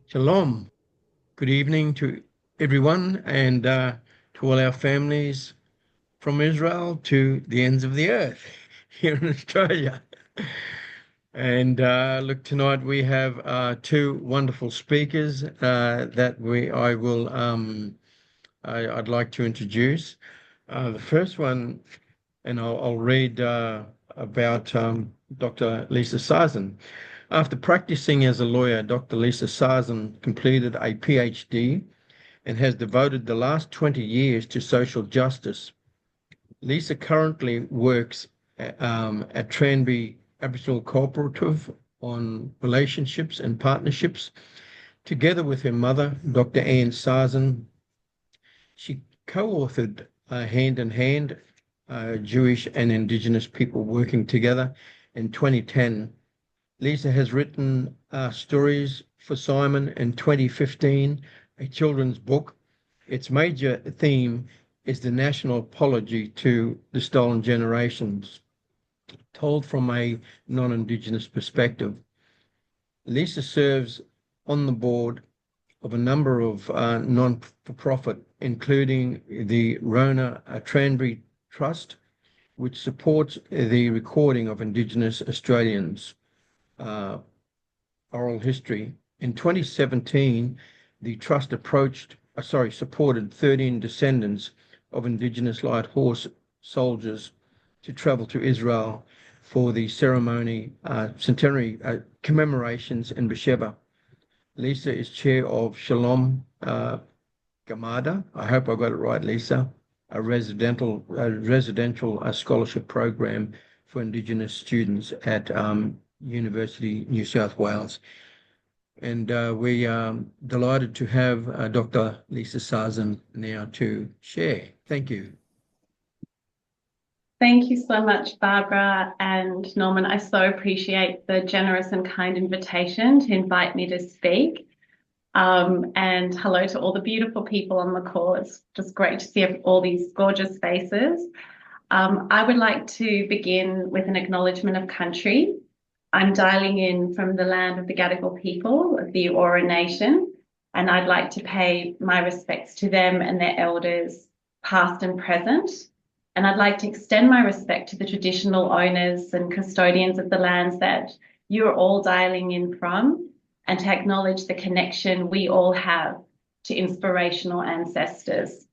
Shalom. Good evening to everyone and to all our families from Israel to the ends of the earth here in Australia. And look, tonight we have two wonderful speakers that I'd like to introduce. The first one, and I'll read about Dr. Lisa Sarzin. After practicing as a lawyer, Dr. Lisa Sarzin completed a PhD and has devoted the last 20 years to social justice. Lisa currently works at Tranby Aboriginal Cooperative on relationships and partnerships. Together with her mother, Dr. Anne Sarzin, she co-authored Hand in Hand, Jewish and Indigenous People Working Together in 2010. Lisa has written stories for Simon in 2015, a children's book. Its major theme is the national apology to the stolen generations, told from a non-Indigenous perspective. Lisa serves on the board of a number of non-for-profit, including the Rona Tranby Trust, which supports the recording of Indigenous Australians' oral history. In 2017, the trust supported 13 descendants of Indigenous light horse soldiers to travel to Israel for the centenary commemorations in Beersheba. Lisa is chair of Shalom Gamada. I hope I got it right, Lisa. A residential scholarship program for Indigenous students at University New South Wales. And we are delighted to have Dr. Lisa Sarzin now to share. Thank you. Thank you so much, Barbara and Norman. I so appreciate the generous and kind invitation to invite me to speak. And hello to all the beautiful people on the call. It's just great to see all these gorgeous faces. I would like to begin with an acknowledgement of country. I'm dialing in from the land of the Gadigal people of the Eora Nation, and I'd like to pay my respects to them and their elders, past and present. And I'd like to extend my respect to the traditional owners and custodians of the lands that you're all dialing in from, and to acknowledge the connection we all have to inspirational ancestors.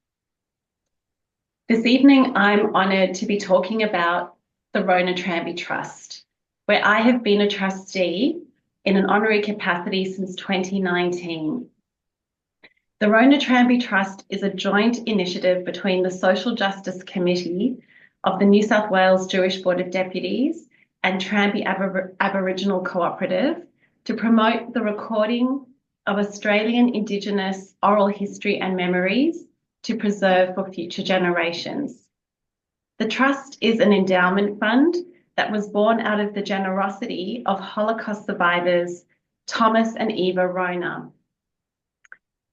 This evening, I'm honoured to be talking about the Rona Tranby Trust, where I have been a trustee in an honorary capacity since 2019. The Rona Tranby Trust is a joint initiative between the Social Justice Committee of the New South Wales Jewish Board of Deputies and Tranby Aboriginal Cooperative to promote the recording of Australian Indigenous oral history and memories to preserve for future generations. The Trust is an endowment fund that was born out of the generosity of Holocaust survivors Thomas and Eva Rona.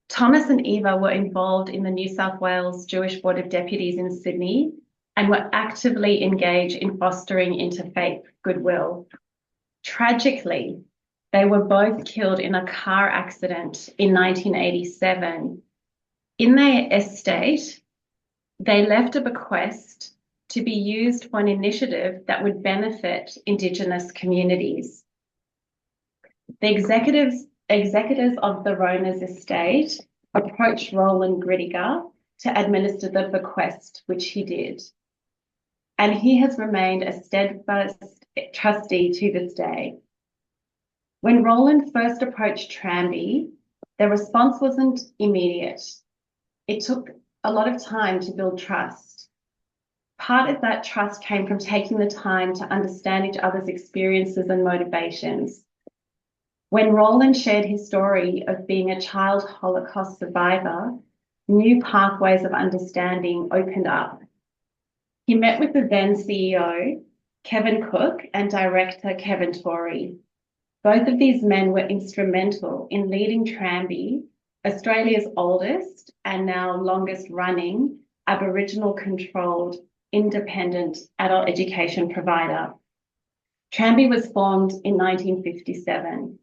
Thomas and Eva were involved in the New South Wales Jewish Board of Deputies in Sydney and were actively engaged in fostering interfaith goodwill. Tragically, they were both killed in a car accident in 1987. In their estate, they left a bequest to be used for an initiative that would benefit Indigenous communities. The executives of the Rona's estate approached Roland Grittiger to administer the bequest, which he did. And he has remained a steadfast trustee to this day. When Roland first approached Tranby, the response wasn't immediate. It took a lot of time to build trust. Part of that trust came from taking the time to understand each other's experiences and motivations. When Roland shared his story of being a child Holocaust survivor, new pathways of understanding opened up. He met with the then CEO, Kevin Cook, and director, Kevin Torrey. Both of these men were instrumental in leading Tranby, Australia's oldest and now longest running Aboriginal-controlled independent adult education provider. Tranby was formed in 1957.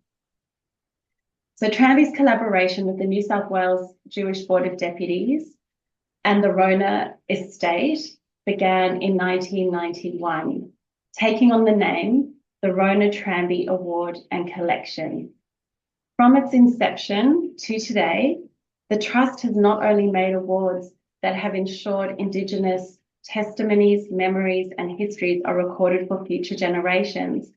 So Tranby's collaboration with the New South Wales Jewish Board of Deputies and the Rona estate began in 1991, taking on the name the Rona Tranby Award and Collection. From its inception to today, the Trust has not only made awards that have ensured Indigenous testimonies, memories, and histories are recorded for future generations,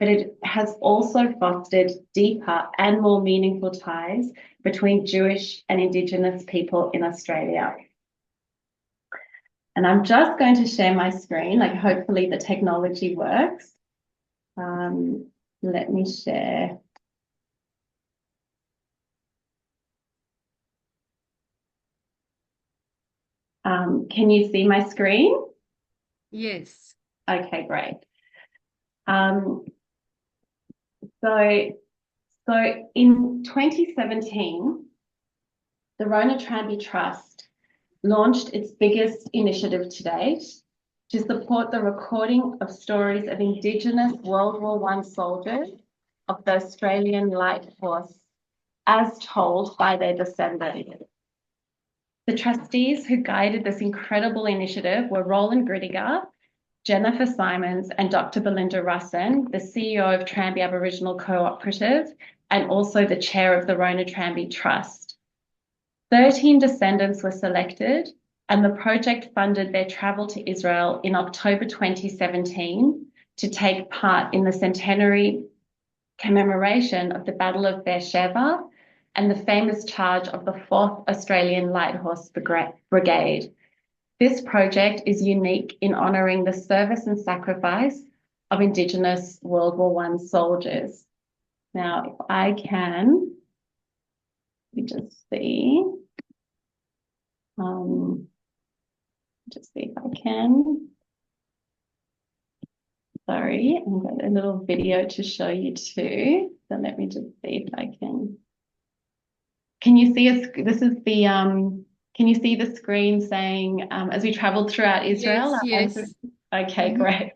but it has also fostered deeper and more meaningful ties between Jewish and Indigenous people in Australia. And I'm just going to share my screen, like hopefully the technology works. Let me share. Can you see my screen? Yes. Okay, great. So in 2017, the Rona Tranby Trust launched its biggest initiative to date to support the recording of stories of Indigenous World War I soldiers of the Australian Light Horse as told by their descendants. The trustees who guided this incredible initiative were Roland Grittiger, Jennifer Simons, and Dr. Belinda Russin, the CEO of Tranby Aboriginal Cooperative and also the chair of the Rona Tranby Trust. 13 descendants were selected, and the project funded their travel to Israel in October 2017 to take part in the centenary commemoration of the Battle of Beersheba and the famous charge of the 4th Australian Light Horse Brigade. This project is unique in honouring the service and sacrifice of Indigenous World War I soldiers. Now, if I can, let me just see. Just see if I can. Sorry, I've got a little video to show you too. So let me just see if I can. Can you see us? This is the can you see the screen saying as we traveled throughout Israel? Yes, yes. Okay, great.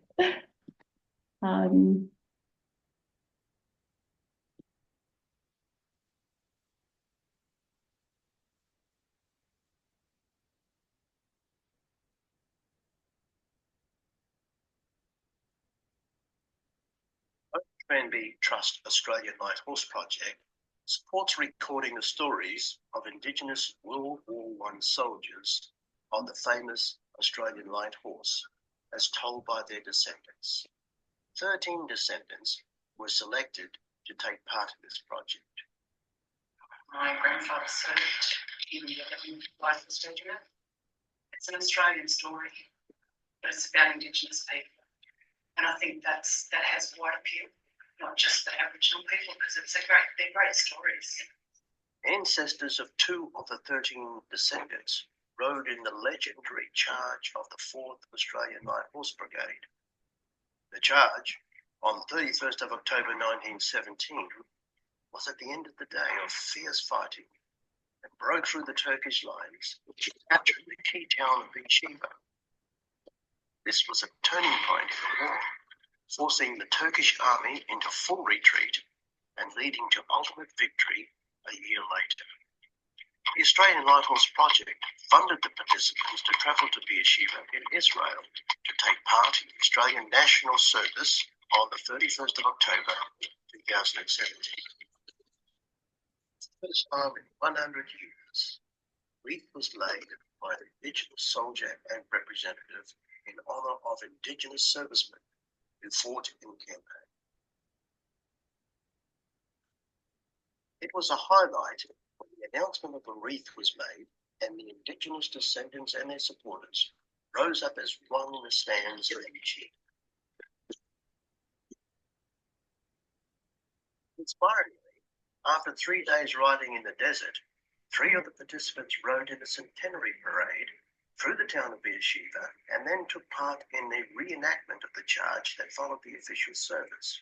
Tranby Trust Australian Light Horse Project supports recording the stories of Indigenous World War I soldiers on the famous Australian Light Horse as told by their descendants. 13 descendants were selected to take part in this project. My grandfather served in the Light Horse Regiment. It's an Australian story, but it's about Indigenous people. And I think that has wide appeal, not just the Aboriginal people, because they're great stories. Ancestors of 2 of the 13 descendants rode in the legendary charge of the 4th Australian Light Horse Brigade. The charge, on 31st of October 1917, was at the end of the day of fierce fighting and broke through the Turkish lines, capturing the key town of Beersheba. This was a turning point in the war, forcing the Turkish army into full retreat and leading to ultimate victory a year later. The Australian Light Horse Project funded the participants to travel to Beersheba in Israel to take part in the Australian National Service on the 31st of October 2017. First time in 100 years, wreath was laid by an Indigenous soldier and representative in honour of Indigenous servicemen who fought in campaign. It was a highlight when the announcement of a wreath was made and the Indigenous descendants and their supporters rose up as one in the stands of Beersheba. Inspiringly, after 3 days riding in the desert, 3 of the participants rode in a centenary parade through the town of Beersheba and then took part in the reenactment of the charge that followed the official service.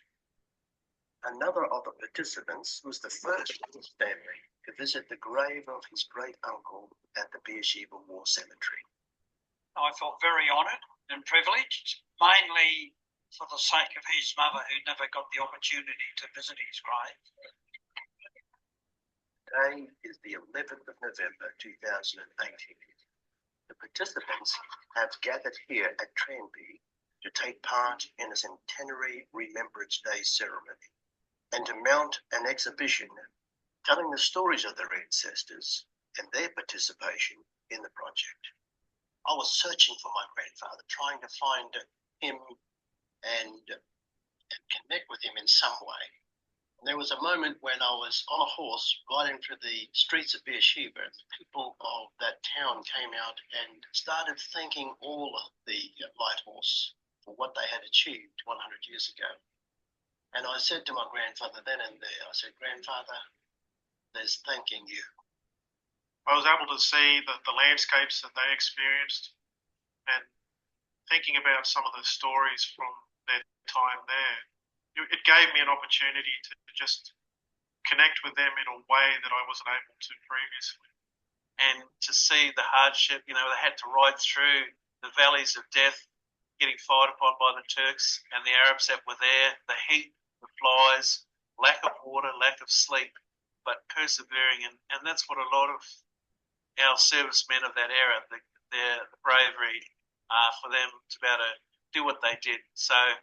Another of the participants was the first in his family to visit the grave of his great uncle at the Beersheba War Cemetery. I felt very honoured and privileged, mainly for the sake of his mother who never got the opportunity to visit his grave. Today is the 11th of November 2018. The participants have gathered here at Tranby to take part in a centenary Remembrance Day ceremony and to mount an exhibition telling the stories of their ancestors and their participation in the project. I was searching for my grandfather, trying to find him and connect with him in some way. And there was a moment when I was on a horse riding through the streets of Beersheba, and the people of that town came out and started thanking all of the light horse for what they had achieved 100 years ago. And I said to my grandfather then and there, I said, "Grandfather, there's thanking you." I was able to see the landscapes that they experienced and thinking about some of the stories from their time there. It gave me an opportunity to just connect with them in a way that I wasn't able to previously. And to see the hardship, they had to ride through the valleys of death, getting fired upon by the Turks and the Arabs that were there, the heat, the flies, lack of water, lack of sleep, but persevering. And that's what a lot of our servicemen of that era, their bravery, for them to be able to do what they did. So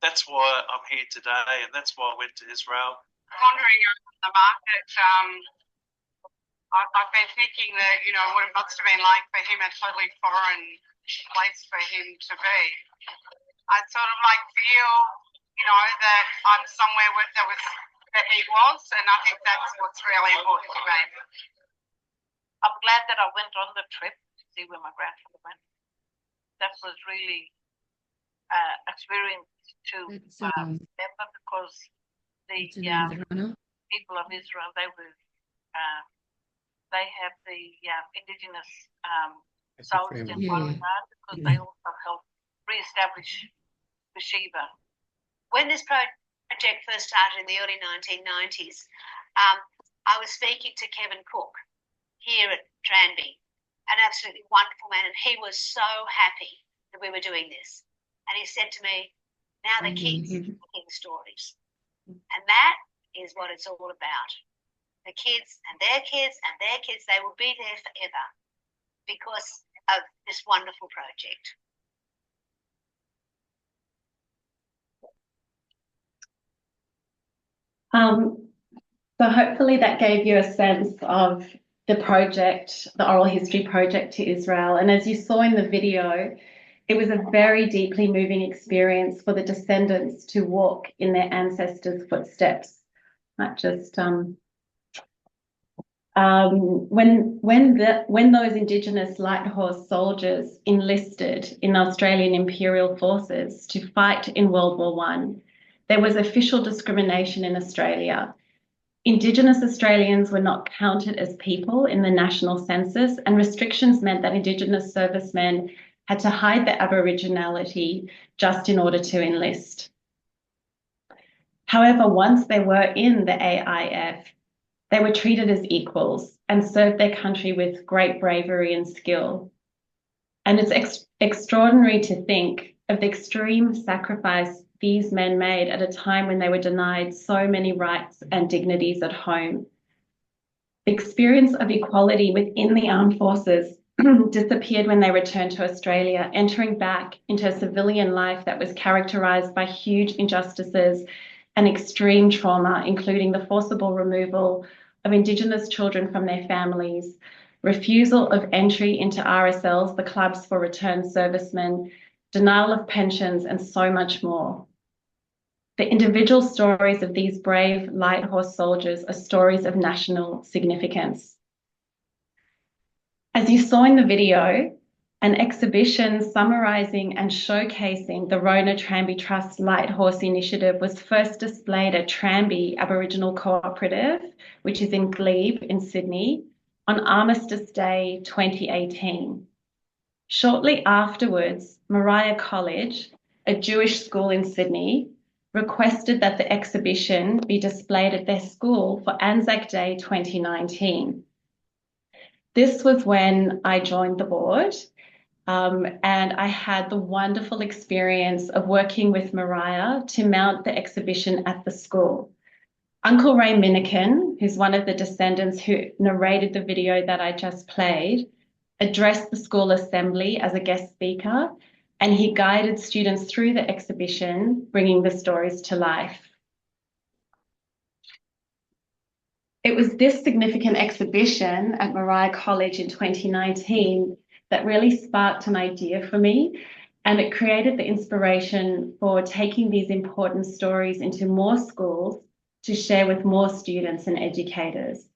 that's why I'm here today, and that's why I went to Israel. Pondering on the market, I've been thinking that, what it must have been like for him, a totally foreign place for him to be. I sort of feel, that I'm somewhere that he was, and I think that's what's really important to me. I'm glad that I went on the trip to see where my grandfather went. That was really experience to remember, because the people of Israel, they have the Indigenous soldiers in because they also helped re-establish Beersheba. When this project first started in the early 1990s, I was speaking to Kevin Cook here at Tranby, an absolutely wonderful man, and he was so happy that we were doing this. And he said to me, "Now the kids are telling stories." And that is what it's all about. The kids and their kids and their kids, they will be there forever because of this wonderful project. So hopefully that gave you a sense of the project, the oral history project to Israel. And as you saw in the video, it was a very deeply moving experience for the descendants to walk in their ancestors' footsteps. Not just when those Indigenous light horse soldiers enlisted in Australian Imperial Forces to fight in World War I, there was official discrimination in Australia. Indigenous Australians were not counted as people in the national census, and restrictions meant that Indigenous servicemen had to hide their Aboriginality just in order to enlist. However, once they were in the AIF, they were treated as equals and served their country with great bravery and skill. And it's extraordinary to think of the extreme sacrifice these men made at a time when they were denied so many rights and dignities at home. The experience of equality within the armed forces disappeared when they returned to Australia, entering back into a civilian life that was characterised by huge injustices and extreme trauma, including the forcible removal of Indigenous children from their families, refusal of entry into RSLs, the clubs for returned servicemen, denial of pensions, and so much more. The individual stories of these brave light horse soldiers are stories of national significance. As you saw in the video, an exhibition summarising and showcasing the Rona Tranby Trust Light Horse Initiative was first displayed at Tranby Aboriginal Cooperative, which is in Glebe in Sydney, on Armistice Day 2018. Shortly afterwards, Moriah College, a Jewish school in Sydney, requested that the exhibition be displayed at their school for Anzac Day 2019. This was when I joined the board, and I had the wonderful experience of working with Moriah to mount the exhibition at the school. Uncle Ray Minikin, who's one of the descendants who narrated the video that I just played, addressed the school assembly as a guest speaker, and he guided students through the exhibition, bringing the stories to life. It was this significant exhibition at Mariah College in 2019 that really sparked an idea for me, and it created the inspiration for taking these important stories into more schools to share with more students and educators.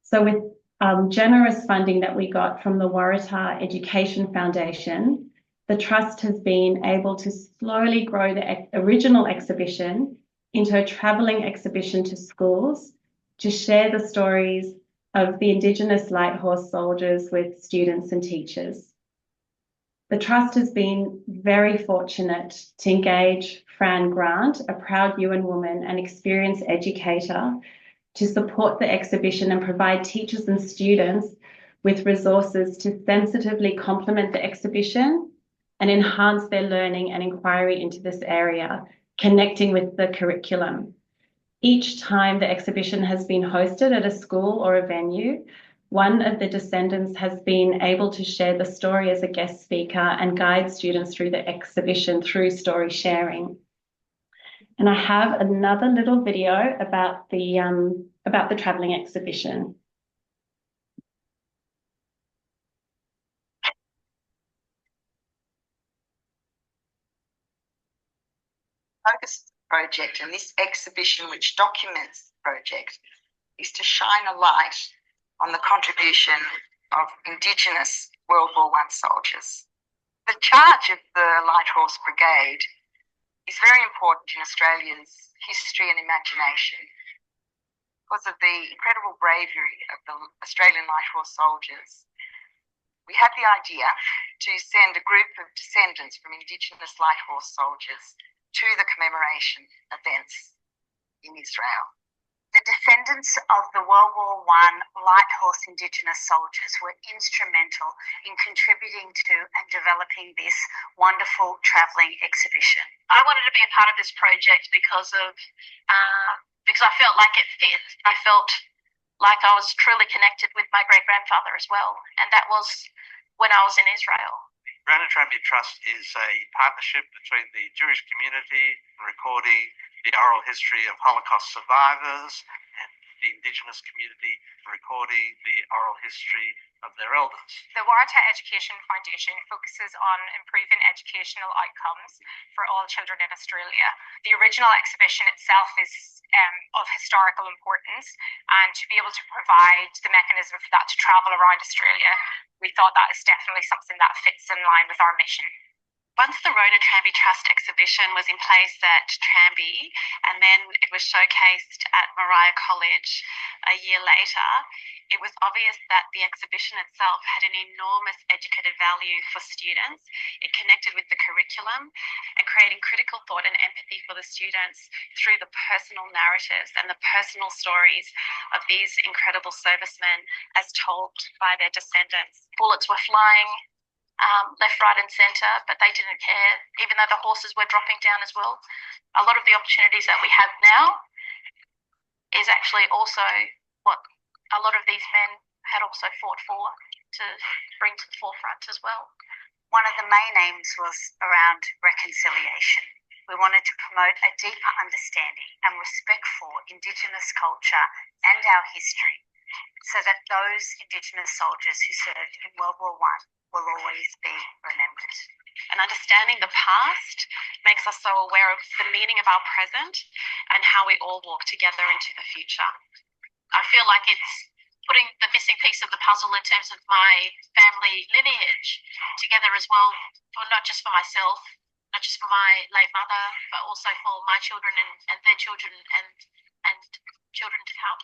So with generous funding that we got from the Waratah Education Foundation, the Trust has been able to slowly grow the original exhibition into a travelling exhibition to schools to share the stories of the Indigenous light horse soldiers with students and teachers. The Trust has been very fortunate to engage Fran Grant, a proud Yuin woman and experienced educator, to support the exhibition and provide teachers and students with resources to sensitively complement the exhibition and enhance their learning and inquiry into this area, connecting with the curriculum. Each time the exhibition has been hosted at a school or a venue, one of the descendants has been able to share the story as a guest speaker and guide students through the exhibition through story sharing. And I have another little video about the travelling exhibition. Focus project and this exhibition which documents the project is to shine a light on the contribution of Indigenous World War I soldiers. The charge of the Light Horse Brigade is very important in Australia's history and imagination because of the incredible bravery of the Australian Light Horse soldiers. We had the idea to send a group of descendants from Indigenous Light Horse soldiers to the commemoration events in Israel. The descendants of the World War I Light Horse Indigenous soldiers were instrumental in contributing to and developing this wonderful travelling exhibition. I wanted to be a part of this project because I felt like it fit. I felt like I was truly connected with my great-grandfather as well, and that was when I was in Israel. Rona Tranby Trust is a partnership between the Jewish community recording the oral history of Holocaust survivors and the Indigenous community recording the oral history of their elders. The Waratah Education Foundation focuses on improving educational outcomes for all children in Australia. The original exhibition itself is of historical importance, and to be able to provide the mechanism for that to travel around Australia, we thought that is definitely something that fits in line with our mission. Once the Rona Tranby Trust exhibition was in place at Tranby, and then it was showcased at Mariah College a year later, it was obvious that the exhibition itself had an enormous educative value for students. It connected with the curriculum and creating critical thought and empathy for the students through the personal narratives and the personal stories of these incredible servicemen as told by their descendants. Bullets were flying left, right and centre, but they didn't care, even though the horses were dropping down as well. A lot of the opportunities that we have now is actually also what a lot of these men had also fought for to bring to the forefront as well. One of the main aims was around reconciliation. We wanted to promote a deeper understanding and respect for Indigenous culture and our history, so that those Indigenous soldiers who served in World War I will always be remembered. And understanding the past makes us so aware of the meaning of our present and how we all walk together into the future. I feel like it's putting the missing piece of the puzzle in terms of my family lineage together as well, for not just for myself, not just for my late mother, but also for my children and their children and children to come.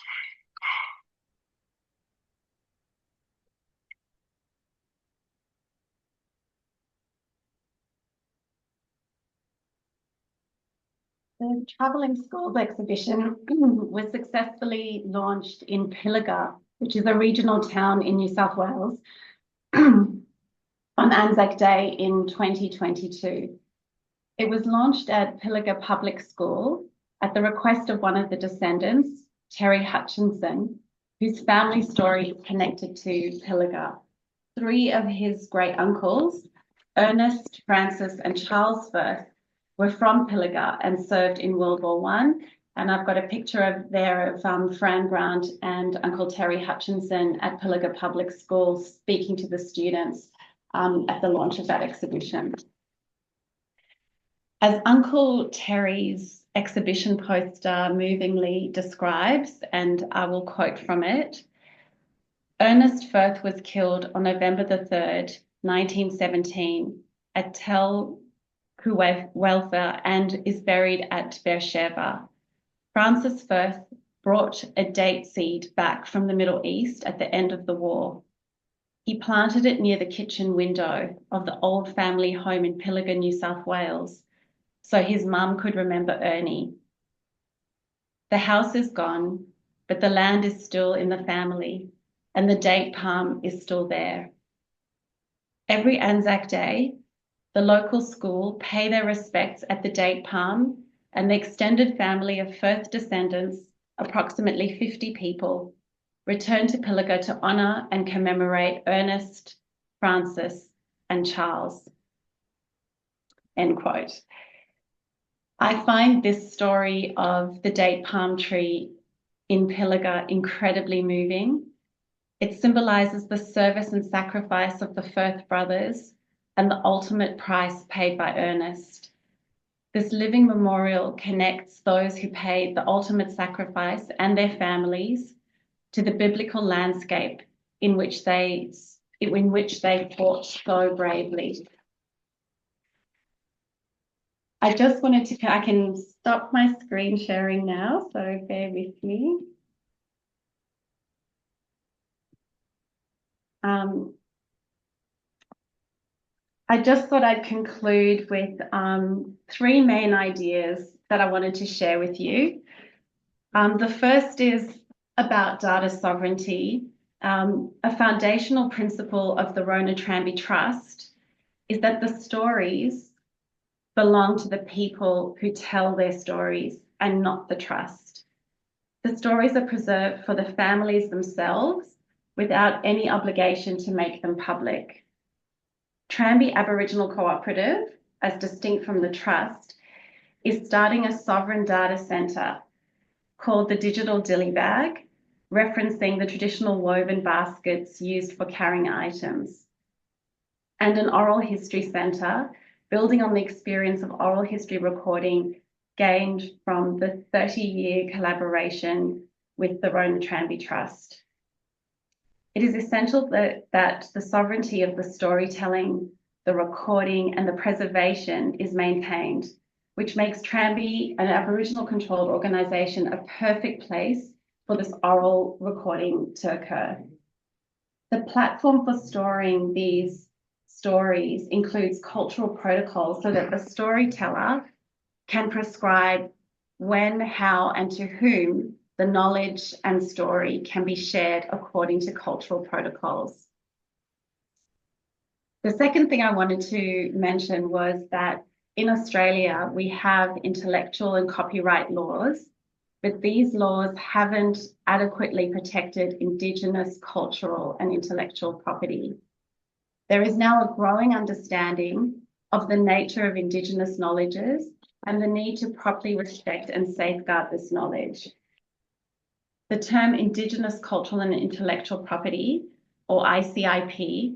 The Travelling Schools exhibition was successfully launched in Pilliga, which is a regional town in New South Wales, on Anzac Day in 2022. It was launched at Pilliga Public School at the request of one of the descendants, Terry Hutchinson, whose family story is connected to Pilliga. 3 of his great uncles, Ernest, Francis, and Charles Firth, were from Pilliga and served in World War I. And I've got a picture of Fran Grant and Uncle Terry Hutchinson at Pilliga Public School speaking to the students at the launch of that exhibition. As Uncle Terry's exhibition poster movingly describes, and I will quote from it, Ernest Firth was killed on November the 3rd, 1917 at Tel Quwelfa and is buried at Beersheba. Francis Firth brought a date seed back from the Middle East at the end of the war. He planted it near the kitchen window of the old family home in Pilliga, New South Wales, so his mum could remember Ernie. The house is gone, but the land is still in the family, and the date palm is still there. Every Anzac Day, the local school pay their respects at the date palm, and the extended family of Firth descendants, approximately 50 people, return to Pilliga to honour and commemorate Ernest, Francis, and Charles. End quote. I find this story of the date palm tree in Pilliga incredibly moving. It symbolises the service and sacrifice of the Firth brothers and the ultimate price paid by Ernest. This living memorial connects those who paid the ultimate sacrifice and their families to the biblical landscape in which they fought so bravely. I just wanted to, I can stop my screen sharing now, so bear with me. I just thought I'd conclude with 3 main ideas that I wanted to share with you. The first is about data sovereignty. A foundational principle of the Rona Tranby Trust is that the stories belong to the people who tell their stories and not the trust. The stories are preserved for the families themselves without any obligation to make them public. Tranby Aboriginal Cooperative, as distinct from the trust, is starting a sovereign data centre called the Digital Dilly Bag, referencing the traditional woven baskets used for carrying items, and an oral history centre building on the experience of oral history recording gained from the 30-year collaboration with the Rona Tranby Trust. It is essential that the sovereignty of the storytelling, the recording, and the preservation is maintained, which makes Tranby an Aboriginal controlled organisation a perfect place for this oral recording to occur. The platform for storing these stories includes cultural protocols so that the storyteller can prescribe when, how, and to whom the knowledge and story can be shared according to cultural protocols. The second thing I wanted to mention was that in Australia, we have intellectual and copyright laws, but these laws haven't adequately protected Indigenous cultural and intellectual property. There is now a growing understanding of the nature of Indigenous knowledges and the need to properly respect and safeguard this knowledge. The term Indigenous cultural and intellectual property, or ICIP,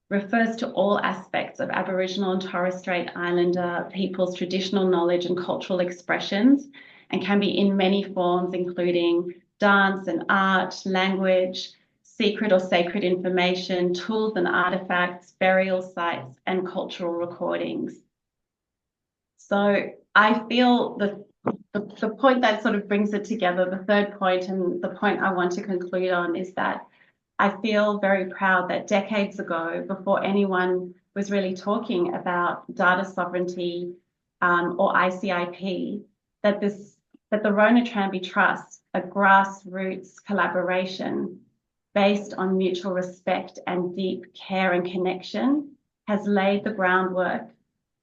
refers to all aspects of Aboriginal and Torres Strait Islander people's traditional knowledge and cultural expressions, and can be in many forms, including dance and art, language, secret or sacred information, tools and artifacts, burial sites, and cultural recordings. So I feel the point that sort of brings it together, the third point and the point I want to conclude on, is that I feel very proud that decades ago, before anyone was really talking about data sovereignty or ICIP, that the Rona Tranby Trust, a grassroots collaboration based on mutual respect and deep care and connection, has laid the groundwork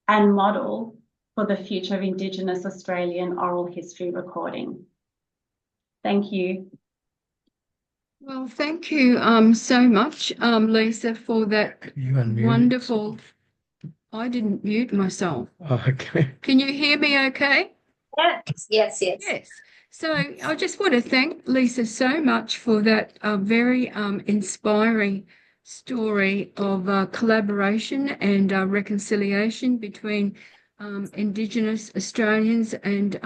and model for for the future of Indigenous Australian oral history recording. Thank you. Well, thank you so much, Lisa, for that You unmuted. wonderful. I didn't mute myself. Oh, okay. Can you hear me okay? Yes. Yes. So I just want to thank Lisa so much for that very inspiring story of collaboration and reconciliation between Indigenous Australians and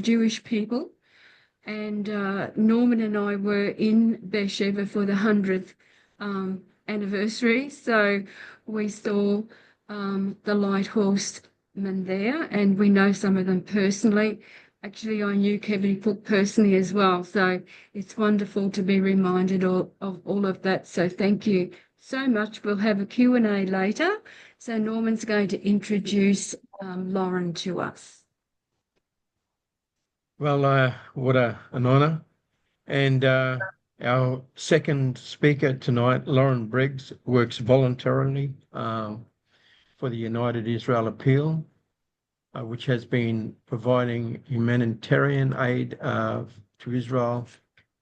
Jewish people. And Norman and I were in Beersheba for the 100th anniversary. So we saw the light horsemen there, and we know some of them personally. Actually, I knew Kevin Cook personally as well. So it's wonderful to be reminded of all of that. So thank you so much. We'll have a Q&A later. So Norman's going to introduce Lauren to us. Well, what an honour. And our second speaker tonight, Lauren Briggs, works voluntarily for the United Israel Appeal, which has been providing humanitarian aid to Israel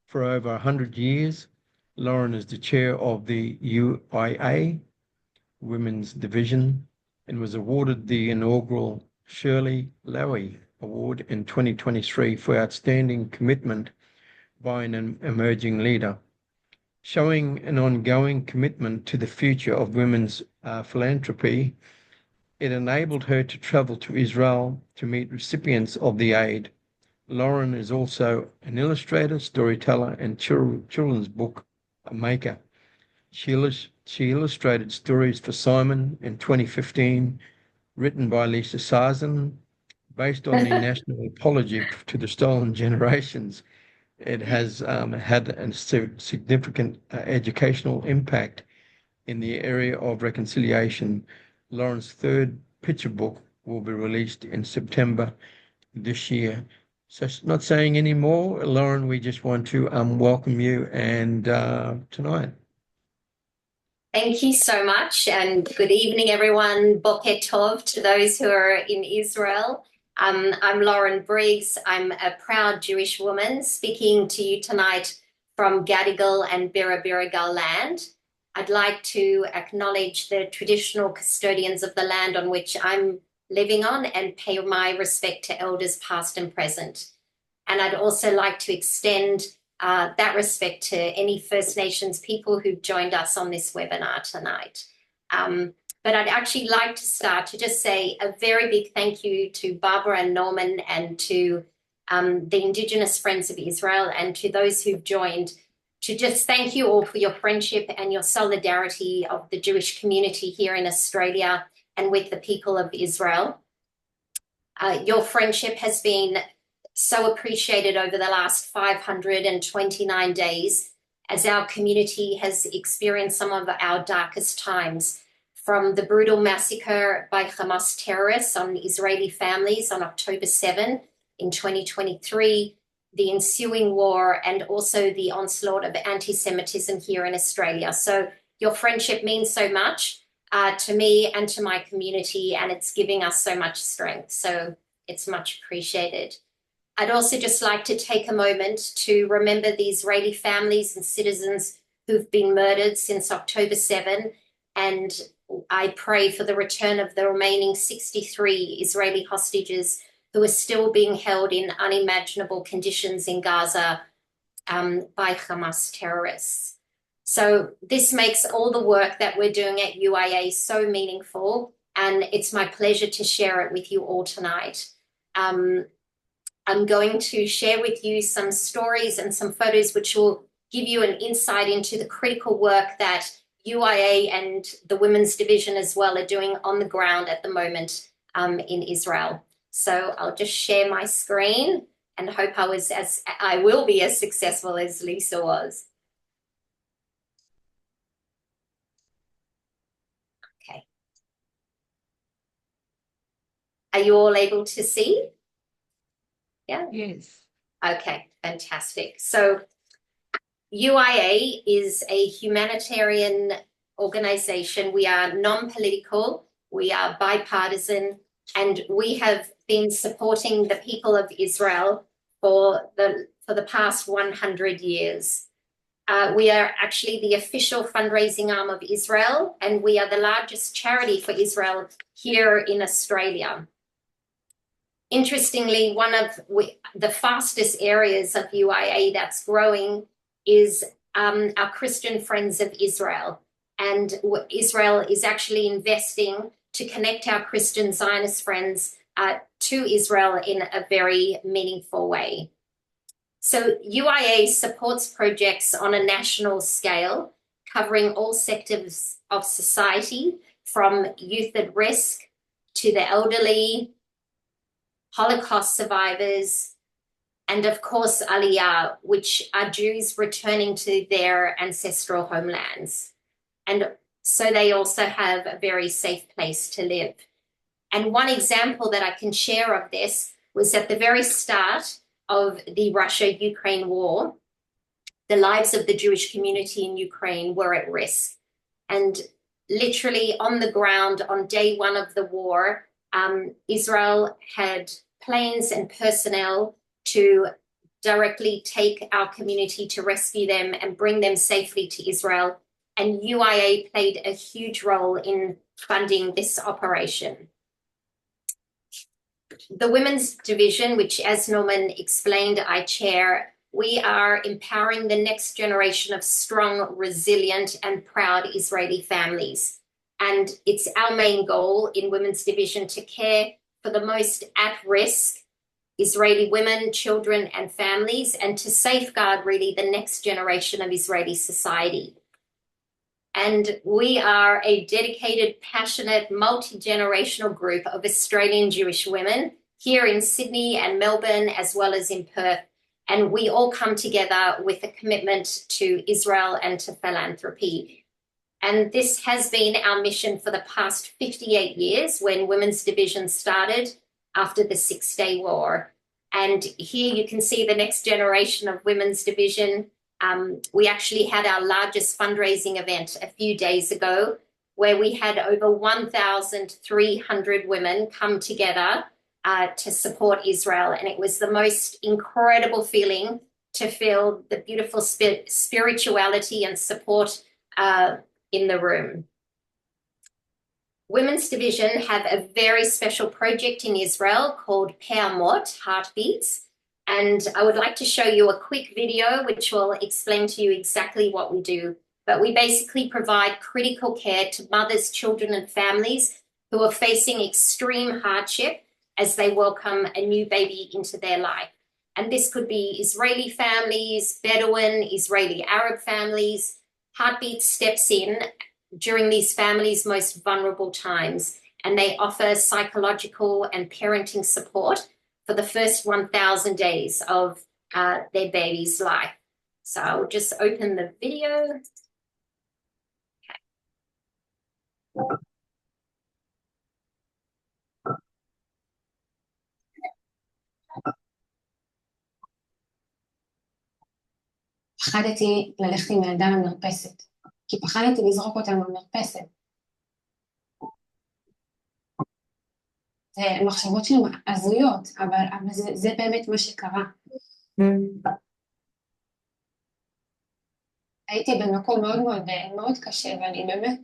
for over 100 years. Lauren is the chair of the UIA Women's Division and was awarded the inaugural Shirley Lowy Award in 2023 for outstanding commitment by an emerging leader, showing an ongoing commitment to the future of women's philanthropy. It enabled her to travel to Israel to meet recipients of the aid. Lauren is also an illustrator, storyteller, and children's book maker. She illustrated stories for Simon in 2015, written by Lisa Sarzin, based on the National Apology to the Stolen Generations. It has had a significant educational impact in the area of reconciliation. Lauren's third picture book will be released in September this year. So not saying any more, Lauren, we just want to welcome you and tonight. Thank you so much, and good evening, everyone. Boker Tov to those who are in Israel. I'm Lauren Briggs. I'm a proud Jewish woman speaking to you tonight from Gadigal and Birra land. I'd like to acknowledge the traditional custodians of the land on which I'm living on and pay my respect to elders past and present. And I'd also like to extend that respect to any First Nations people who've joined us on this webinar tonight. But I'd actually like to start to just say a very big thank you to Barbara and Norman and to the Indigenous Friends of Israel and to those who've joined, to just thank you all for your friendship and your solidarity of the Jewish community here in Australia and with the people of Israel. Your friendship has been so appreciated over the last 529 days as our community has experienced some of our darkest times, from the brutal massacre by Hamas terrorists on Israeli families on October 7 in 2023, the ensuing war, and also the onslaught of anti-Semitism here in Australia. So your friendship means so much to me and to my community, and it's giving us so much strength. So it's much appreciated. I'd also just like to take a moment to remember the Israeli families and citizens who've been murdered since October 7, and I pray for the return of the remaining 63 Israeli hostages who are still being held in unimaginable conditions in Gaza by Hamas terrorists. So this makes all the work that we're doing at UIA so meaningful, and it's my pleasure to share it with you all tonight. I'm going to share with you some stories and some photos which will give you an insight into the critical work that UIA and the Women's Division as well are doing on the ground at the moment in Israel. So I'll just share my screen and hope I will be as successful as Lisa was. Okay. Are you all able to see? Yeah? Yes. Okay, fantastic. So UIA is a humanitarian organization. We are non-political, we are bipartisan, and we have been supporting the people of Israel for the past 100 years. We are actually the official fundraising arm of Israel, and we are the largest charity for Israel here in Australia. Interestingly, one of the fastest areas of UIA that's growing is our Christian Friends of Israel. And Israel is actually investing to connect our Christian Zionist friends to Israel in a very meaningful way. So UIA supports projects on a national scale, covering all sectors of society, from youth at risk to the elderly, Holocaust survivors, and of course Aliyah, which are Jews returning to their ancestral homelands. And so they also have a very safe place to live. And one example that I can share of this was at the very start of the Russia-Ukraine war, the lives of the Jewish community in Ukraine were at risk. And literally on the ground on day one of the war, Israel had planes and personnel to directly take our community to rescue them and bring them safely to Israel. And UIA played a huge role in funding this operation. The Women's Division, which as Norman explained, I chair, we are empowering the next generation of strong, resilient, and proud Israeli families. And it's our main goal in Women's Division to care for the most at-risk Israeli women, children, and families, and to safeguard really the next generation of Israeli society. And we are a dedicated, passionate, multi-generational group of Australian Jewish women here in Sydney and Melbourne, as well as in Perth. And we all come together with a commitment to Israel and to philanthropy. And this has been our mission for the past 58 years when Women's Division started after the Six-Day War. And here you can see the next generation of Women's Division. We actually had our largest fundraising event a few days ago, where we had over 1,300 women come together to support Israel. And it was the most incredible feeling to feel the beautiful spirituality and support in the room. Women's Division have a very special project in Israel called Pe'amot, Heartbeats. And I would like to show you a quick video which will explain to you exactly what we do. But we basically provide critical care to mothers, children, and families who are facing extreme hardship as they welcome a new baby into their life. And this could be Israeli families, Bedouin, Israeli Arab families. Heartbeats steps in during these families' most vulnerable times, and they offer psychological and parenting support for the first 1,000 days of their baby's life. So I'll just open the video. פחדתי ללכת עם הילדה למרפסת, כי פחדתי לזרוק אותה למרפסת. זה מחשבות שהן הזויות, אבל זה באמת מה שקרה. הייתי במקום מאוד מאוד מאוד קשה, ואני באמת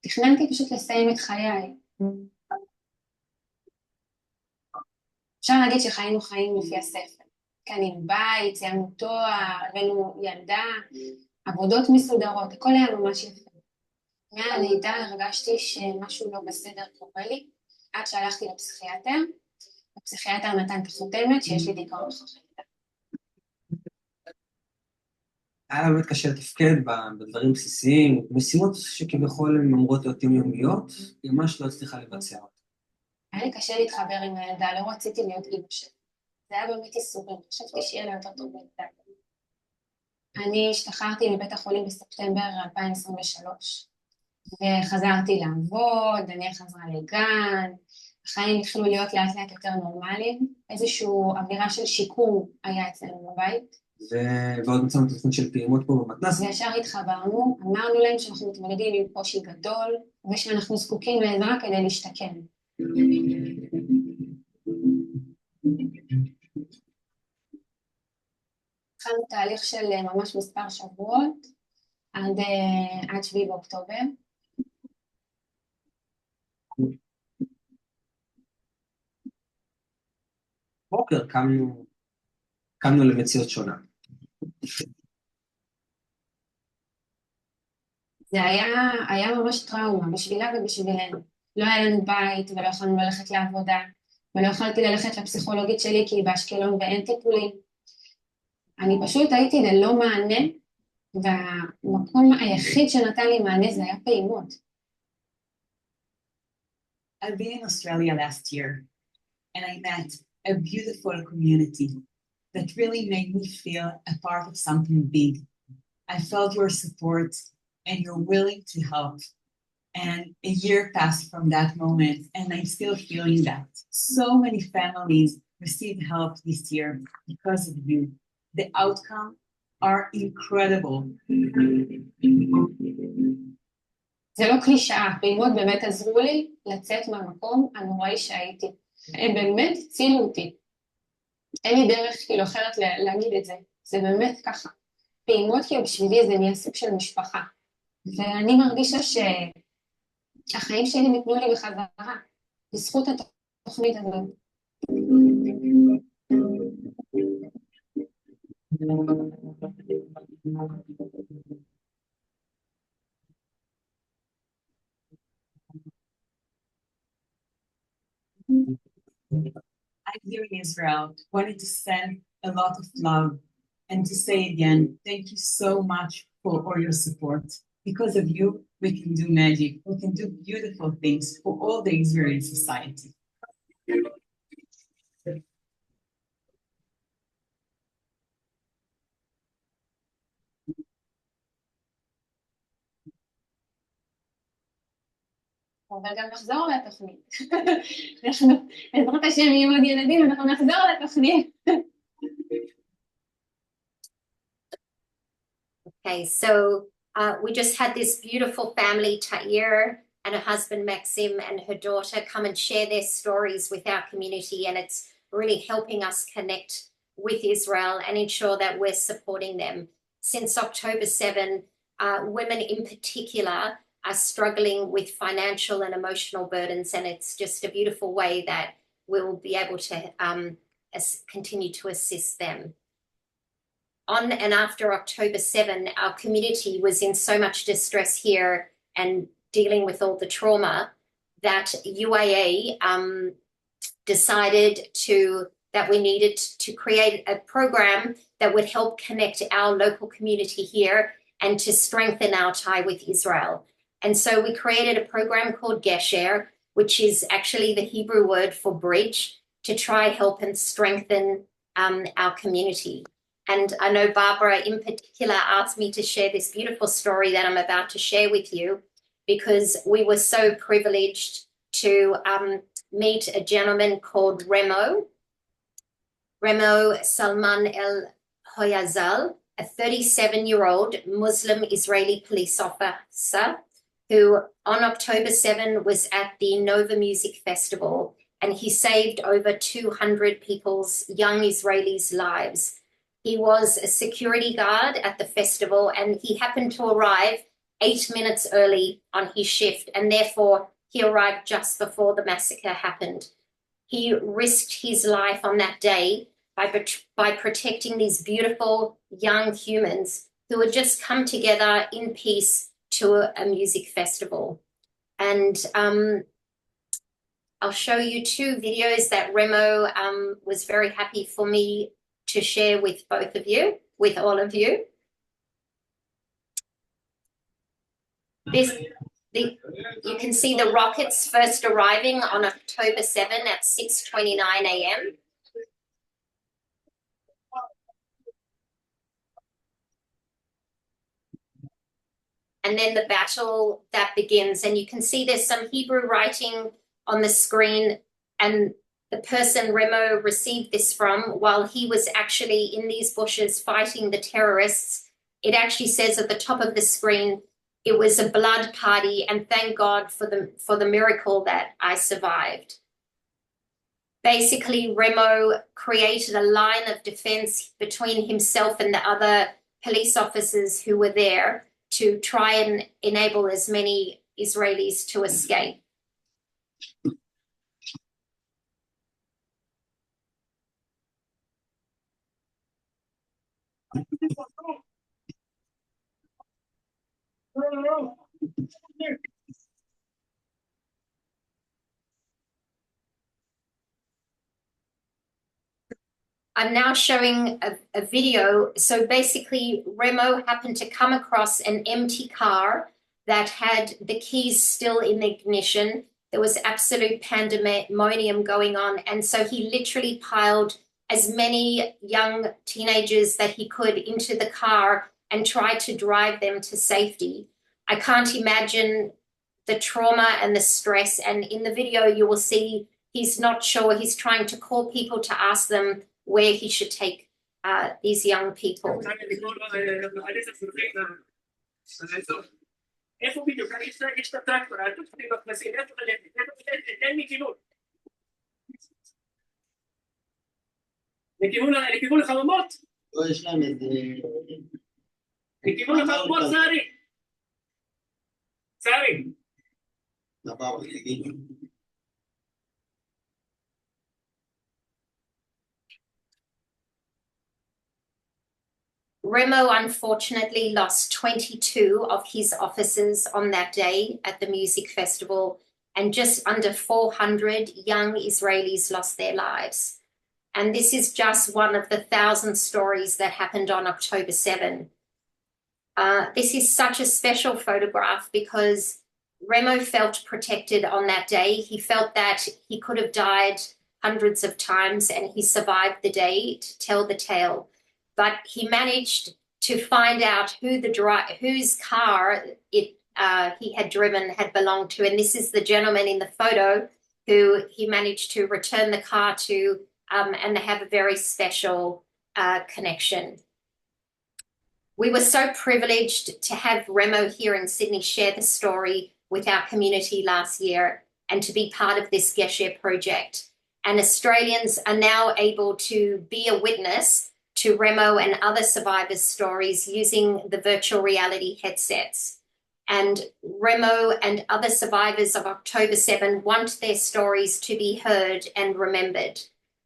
תכננתי פשוט לסיים את חיי. אפשר להגיד שחיינו חיים לפי הספר. קנינו בית, סיימנו תואר, הבאנו ילדה, עבודות מסודרות, הכל היה ממש יפה. מהלידה הרגשתי שמשהו לא בסדר קורה לי, עד שהלכתי לפסיכיאטר, הפסיכיאטר נתן את החותמת שיש לי דיכאון חרדה. היה באמת קשה לתפקד בדברים בסיסיים, משימות שכביכול הן אמורות להיות יומיומיות, היא ממש לא הצליחה לבצע אותה. היה לי קשה להתחבר עם הילדה, לא רציתי להיות אימא שלי. זה היה באמת איסורים, חשבתי שיהיה לה יותר טוב בילדה. אני השתחררתי מבית החולים בספטמבר 2023, וחזרתי לעבוד, אני חזרה לגן, החיים התחילו להיות לאט לאט יותר נורמליים, איזושהי אווירה של שיקום היה אצלנו בבית. ועוד מצאנו תוכנית של פעימות פה במתנ"ס. וישר התחברנו, אמרנו להם שאנחנו מתמודדים עם קושי גדול, ושאנחנו זקוקים לעזרה כדי להשתקם. התחלנו תהליך של ממש מספר שבועות עד 7 באוקטובר. בוקר קמנו למציאות שונה. זה היה ממש טראומה בשבילה ובשבילנו. לא היה לנו בית ולא יכולנו ללכת לעבודה, ולא יכולתי ללכת לפסיכולוגית שלי כי היא באשקלון ואין טיפולים. אני פשוט הייתי ללא מענה, והמקום היחיד שנתן לי מענה זה היה פעימות. I've been in Australia last year and I met a beautiful community that really made me feel a part of something big. I felt your support and you're willing to help. And a year passed from that moment and I'm still feeling that. So many families received help this year because of you. The outcome are incredible. זה לא קלישאה, פעימות באמת עזרו לי לצאת מהמקום הנוראי שהייתי. הם באמת הצילו אותי. אין לי דרך כאילו אחרת להגיד את זה. זה באמת ככה. פעימות כאילו בשבילי זה נהיה סוג של משפחה. ואני מרגישה שהחיים שלי ניתנו לי בחזרה, בזכות התוכנית הזאת. I'm here in Israel, wanted to send a lot of love and to say again, thank you so much for all your support. Because of you, we can do magic. We can do beautiful things for all the Israeli society. אבל גם נחזור לתוכנית. אנחנו, בעזרת השם, יהיו עוד ילדים, אנחנו נחזור לתוכנית. Okay, so we just had this beautiful family, Tair and her husband Maxim and her daughter, come and share their stories with our community, and it's really helping us connect with Israel and ensure that we're supporting them. Since October 7, women in particular are struggling with financial and emotional burdens, and it's just a beautiful way that we'll be able to continue to assist them. On and after October 7, our community was in so much distress here and dealing with all the trauma that UAA decided that we needed to create a program that would help connect our local community here and to strengthen our tie with Israel. And so we created a program called Gesher, which is actually the Hebrew word for bridge, to try help and strengthen our community. And I know Barbara in particular asked me to share this beautiful story that I'm about to share with you, because we were so privileged to meet a gentleman called Remo Salman El Hoyazal, a 37-year-old Muslim Israeli police officer who on October 7 was at the Nova Music Festival, and he saved over 200 people's, young Israelis' lives. He was a security guard at the festival, and he happened to arrive 8 minutes early on his shift, and therefore he arrived just before the massacre happened. He risked his life on that day by protecting these beautiful young humans who had just come together in peace to a music festival. And I'll show you 2 videos that Remo was very happy for me to share with both of you, with all of you. You can see the rockets first arriving on October 7 at 6:29 a.m. And then the battle that begins. And you can see there's some Hebrew writing on the screen, and the person Remo received this from while he was actually in these bushes fighting the terrorists. It actually says at the top of the screen, It was a blood party, and thank God for the miracle that I survived. Basically, Remo created a line of defense between himself and the other police officers who were there to try and enable as many Israelis to escape. I'm now showing a video. So basically, Remo happened to come across an empty car that had the keys still in the ignition. There was absolute pandemonium going on. And so he literally piled as many young teenagers that he could into the car and tried to drive them to safety. I can't imagine the trauma and the stress. And in the video, you will see he's not sure. He's trying to call people to ask them where he should take these young people. Remo unfortunately lost 22 of his officers on that day at the music festival, and just under 400 young Israelis lost their lives. And this is just one of the 1,000 stories that happened on October 7. This is such a special photograph because Remo felt protected on that day. He felt that he could have died hundreds of times and he survived the day to tell the tale. But he managed to find out whose car he had driven had belonged to. And this is the gentleman in the photo who he managed to return the car to, and they have a very special connection. We were so privileged to have Remo here in Sydney share the story with our community last year and to be part of this Geshe project. And Australians are now able to be a witness to Remo and other survivors' stories using the virtual reality headsets. And Remo and other survivors of October 7 want their stories to be heard and remembered.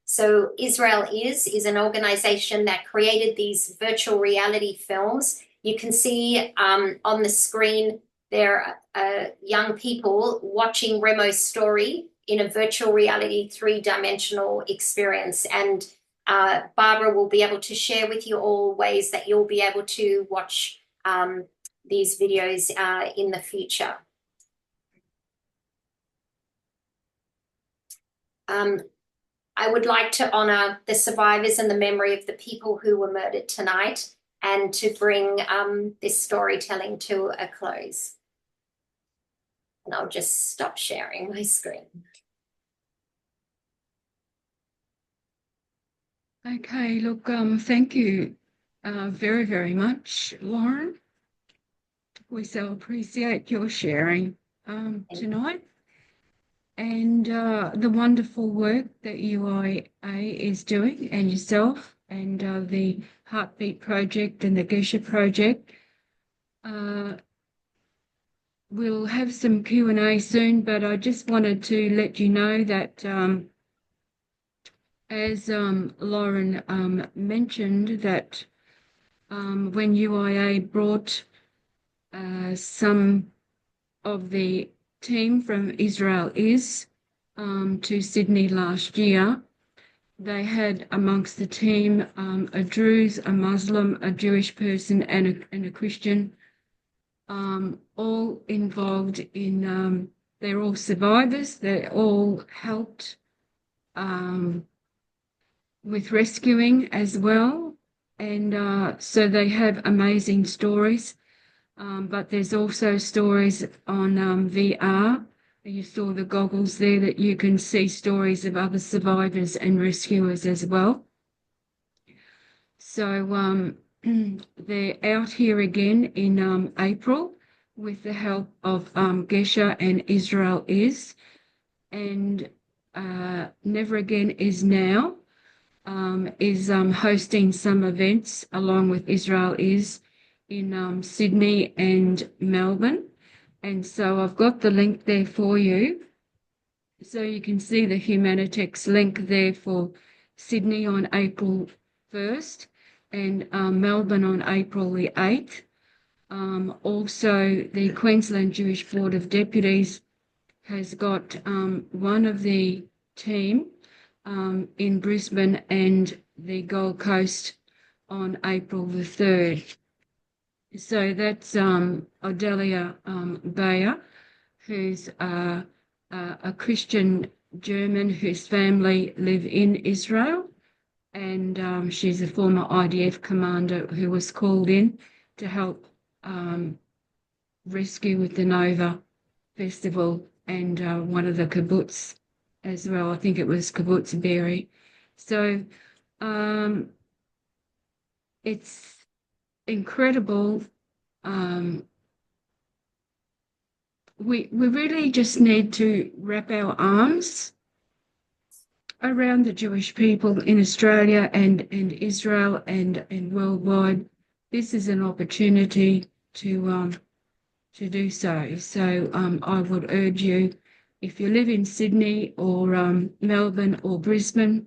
So Israel is an organization that created these virtual reality films. You can see on the screen there are young people watching Remo's story in a virtual reality 3-dimensional experience. And Barbara will be able to share with you all ways that you'll be able to watch these videos in the future. I would like to honour the survivors and the memory of the people who were murdered tonight and to bring this storytelling to a close. And I'll just stop sharing my screen. Okay, look, thank you very, very much, Lauren. We so appreciate your sharing tonight and the wonderful work that UIA is doing and yourself and the Heartbeat Project and the Geshe Project. We'll have some Q&A soon, but I just wanted to let you know that as Lauren mentioned, that when UIA brought some of the team from Israel to Sydney last year, they had amongst the team a Druze, a Muslim, a Jewish person, and a Christian, all involved in. They're all survivors. They all helped with rescuing as well, and so they have amazing stories. But there's also stories on VR. You saw the goggles there that you can see stories of other survivors and rescuers as well. So they're out here again in April with the help of Gesher and Israel Is, and Never Again Is Now is hosting some events along with Israel Is in Sydney and Melbourne. And so I've got the link there for you. So you can see the Humanitex link there for Sydney on April 1st and Melbourne on April the 8th. Also, the Queensland Jewish Board of Deputies has got one of the team in Brisbane and the Gold Coast on April the 3rd. So that's Odelia Bayer, who's a Christian German whose family live in Israel, and she's a former IDF commander who was called in to help rescue with the Nova Festival and one of the kibbutz as well. I think it was Kibbutz Berry. So it's incredible. We really just need to wrap our arms around the Jewish people in Australia and Israel and worldwide. This is an opportunity to do so. So I would urge you, if you live in Sydney or Melbourne or Brisbane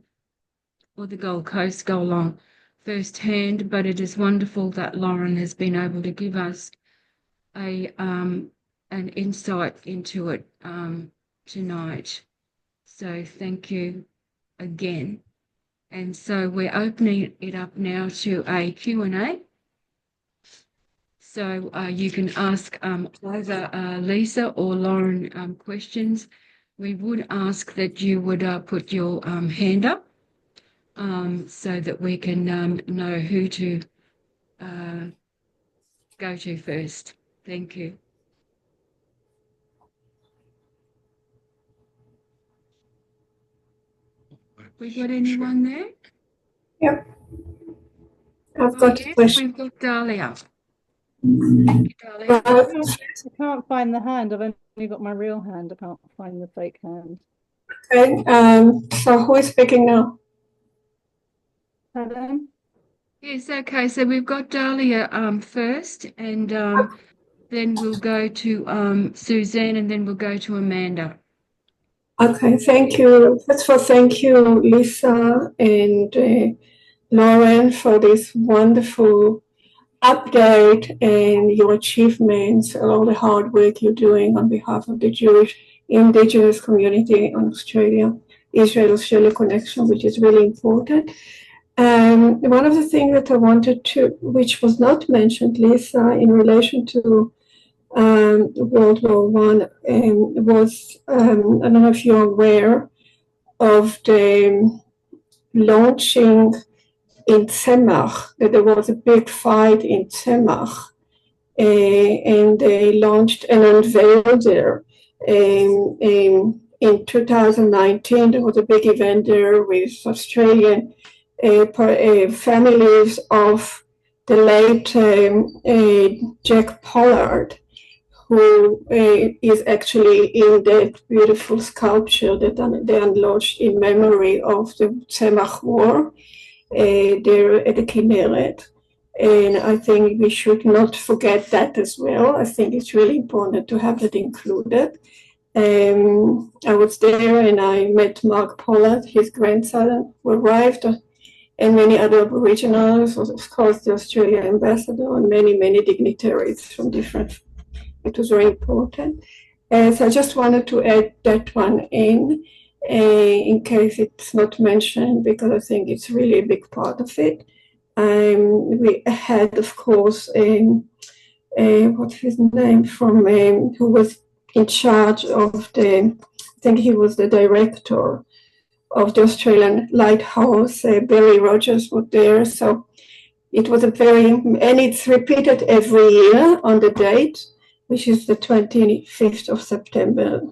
or the Gold Coast, go along firsthand. But it is wonderful that Lauren has been able to give us an insight into it tonight. So thank you again. And so we're opening it up now to a Q&A. So you can ask either Lisa or Lauren questions. We would ask that you would put your hand up so that we can know who to go to first. Thank you. We got anyone there? Yep. I've got a question. We've got Dahlia. I can't find the hand. I've only got my real hand. I can't find the fake hand. Okay. So who is speaking now? Helen? Yes, okay. So we've got Dahlia first, and then we'll go to Suzanne, and then we'll go to Amanda. Okay, thank you. First of all, thank you, Lisa and Lauren, for this wonderful update and your achievements and all the hard work you're doing on behalf of the Jewish Indigenous community in Australia, Israel-Australia connection, which is really important. One of the things that I wanted to, which was not mentioned, Lisa, in relation to World War One, was I don't know if you're aware of the launching in Tzemach, that there was a big fight in Tzemach, and they launched an unveiled there. In 2019, there was a big event there with Australian families of the late Jack Pollard, who is actually in that beautiful sculpture that they unlodged in memory of the Tzemach War there at the Kinneret. And I think we should not forget that as well. I think it's really important to have that included. I was there and I met Mark Pollard, his grandson, who arrived, and many other Aboriginals, of course, the Australian ambassador, and many, many dignitaries from different. It was very important. So I just wanted to add that one in case it's not mentioned, because I think it's really a big part of it. We had, of course, what's his name, from who was in charge of I think he was the director of the Australian Lighthouse. Barry Rogers was there. So it was and it's repeated every year on the date, which is the 25th of September.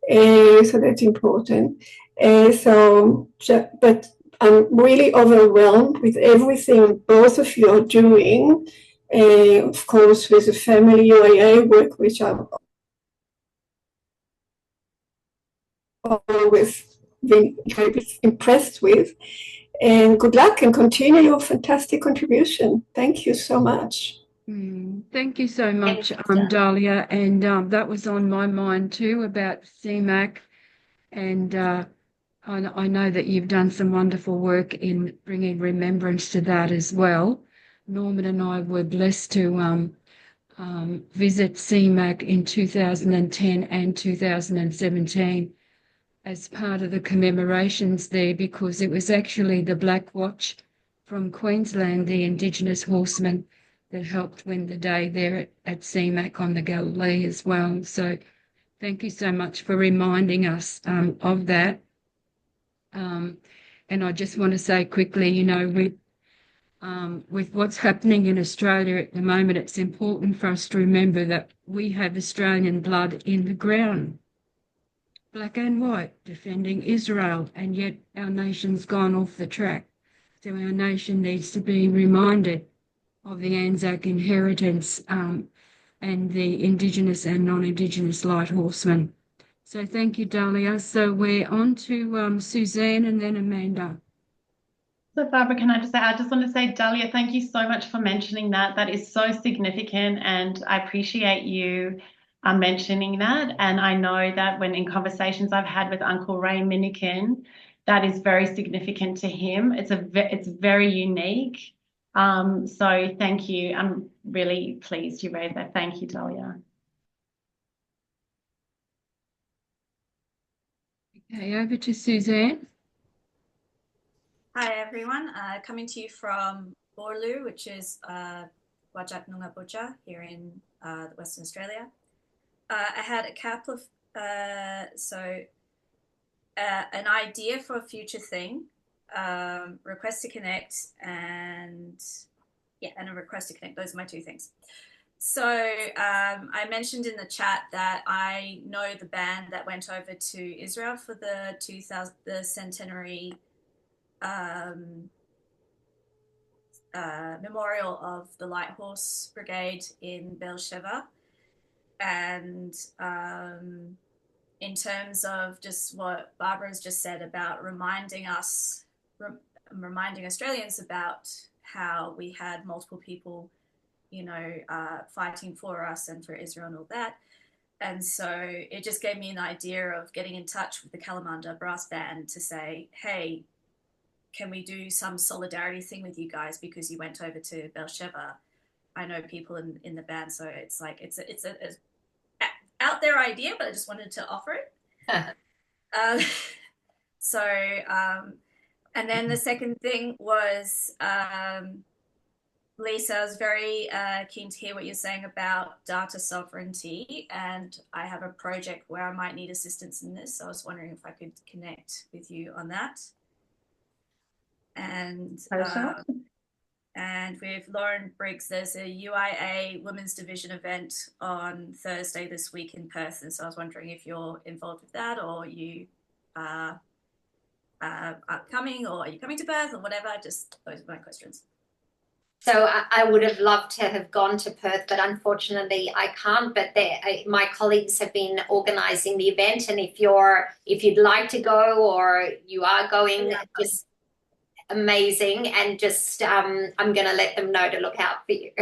So that's important. But I'm really overwhelmed with everything both of you are doing of course, with the family UAA work, which I've always been very impressed with. And good luck and continue your fantastic contribution. Thank you so much. Thank you so much, Dahlia. And that was on my mind too about CMAC. And I know that you've done some wonderful work in bringing remembrance to that as well. Norman and I were blessed to visit CMAC in 2010 and 2017 as part of the commemorations there, because it was actually the Black Watch from Queensland, the Indigenous horsemen, that helped win the day there at CMAC on the Galilee as well. So thank you so much for reminding us of that. And I just want to say quickly, you know, with what's happening in Australia at the moment, it's important for us to remember that we have Australian blood in the ground, black and white, defending Israel, and yet our nation's gone off the track. So our nation needs to be reminded of the Anzac inheritance and the Indigenous and non-Indigenous light horsemen. So thank you, Dahlia. So we're on to Suzanne and then Amanda. So Barbara, can I just want to say, Dahlia, thank you so much for mentioning that. That is so significant, and I appreciate you mentioning that. And I know that when in conversations I've had with Uncle Ray Minikin, that is very significant to him. It's very unique. So thank you. I'm really pleased you raised that. Thank you, Dahlia. Okay, over to Suzanne. Hi everyone, coming to you from Borlu, which is Wajak Noongar Butcher here in Western Australia. I had a couple of, an idea for a future thing, request to connect, and a request to connect. Those are my two things. So I mentioned in the chat that I know the band that went over to Israel for the centenary memorial of the Light Horse Brigade in Beersheba. And in terms of just what Barbara's just said about reminding Australians about how we had multiple people, you know, fighting for us and for Israel and all that. And so it just gave me an idea of getting in touch with the Kalamunda Brass Band to say, hey, can we do some solidarity thing with you guys because you went over to Beersheba? I know people in the band, so it's like it's a out there idea, but I just wanted to offer it. And then the second thing was, Lisa, I was very keen to hear what you're saying about data sovereignty, and I have a project where I might need assistance in this, so I was wondering if I could connect with you on that. And with Lauren Briggs, there's a UIA Women's Division event on Thursday this week in Perth, and so I was wondering if you're involved with that, or you are coming, or are you coming to Perth, or whatever. Just those are my questions. So I would have loved to have gone to Perth, but unfortunately I can't. But my colleagues have been organising the event, and if you'd like to go or you are going, just amazing, and just I'm going to let them know to look out for you.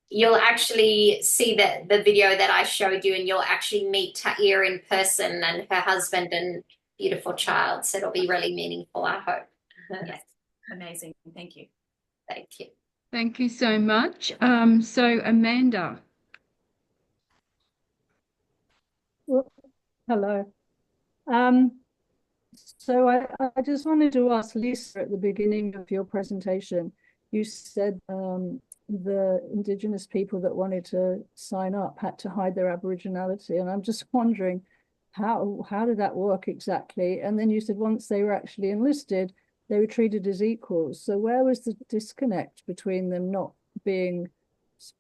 You'll actually see the video that I showed you, and you'll actually meet Ta'ir in person and her husband and beautiful child. So it'll be really meaningful, I hope. Yes, amazing. Thank you. Thank you. Thank you so much. So Amanda. Well, hello. So I just wanted to ask Lisa, at the beginning of your presentation, you said the Indigenous people that wanted to sign up had to hide their Aboriginality, and I'm just wondering how did that work exactly? And then you said once they were actually enlisted, they were treated as equals. So where was the disconnect between them not being,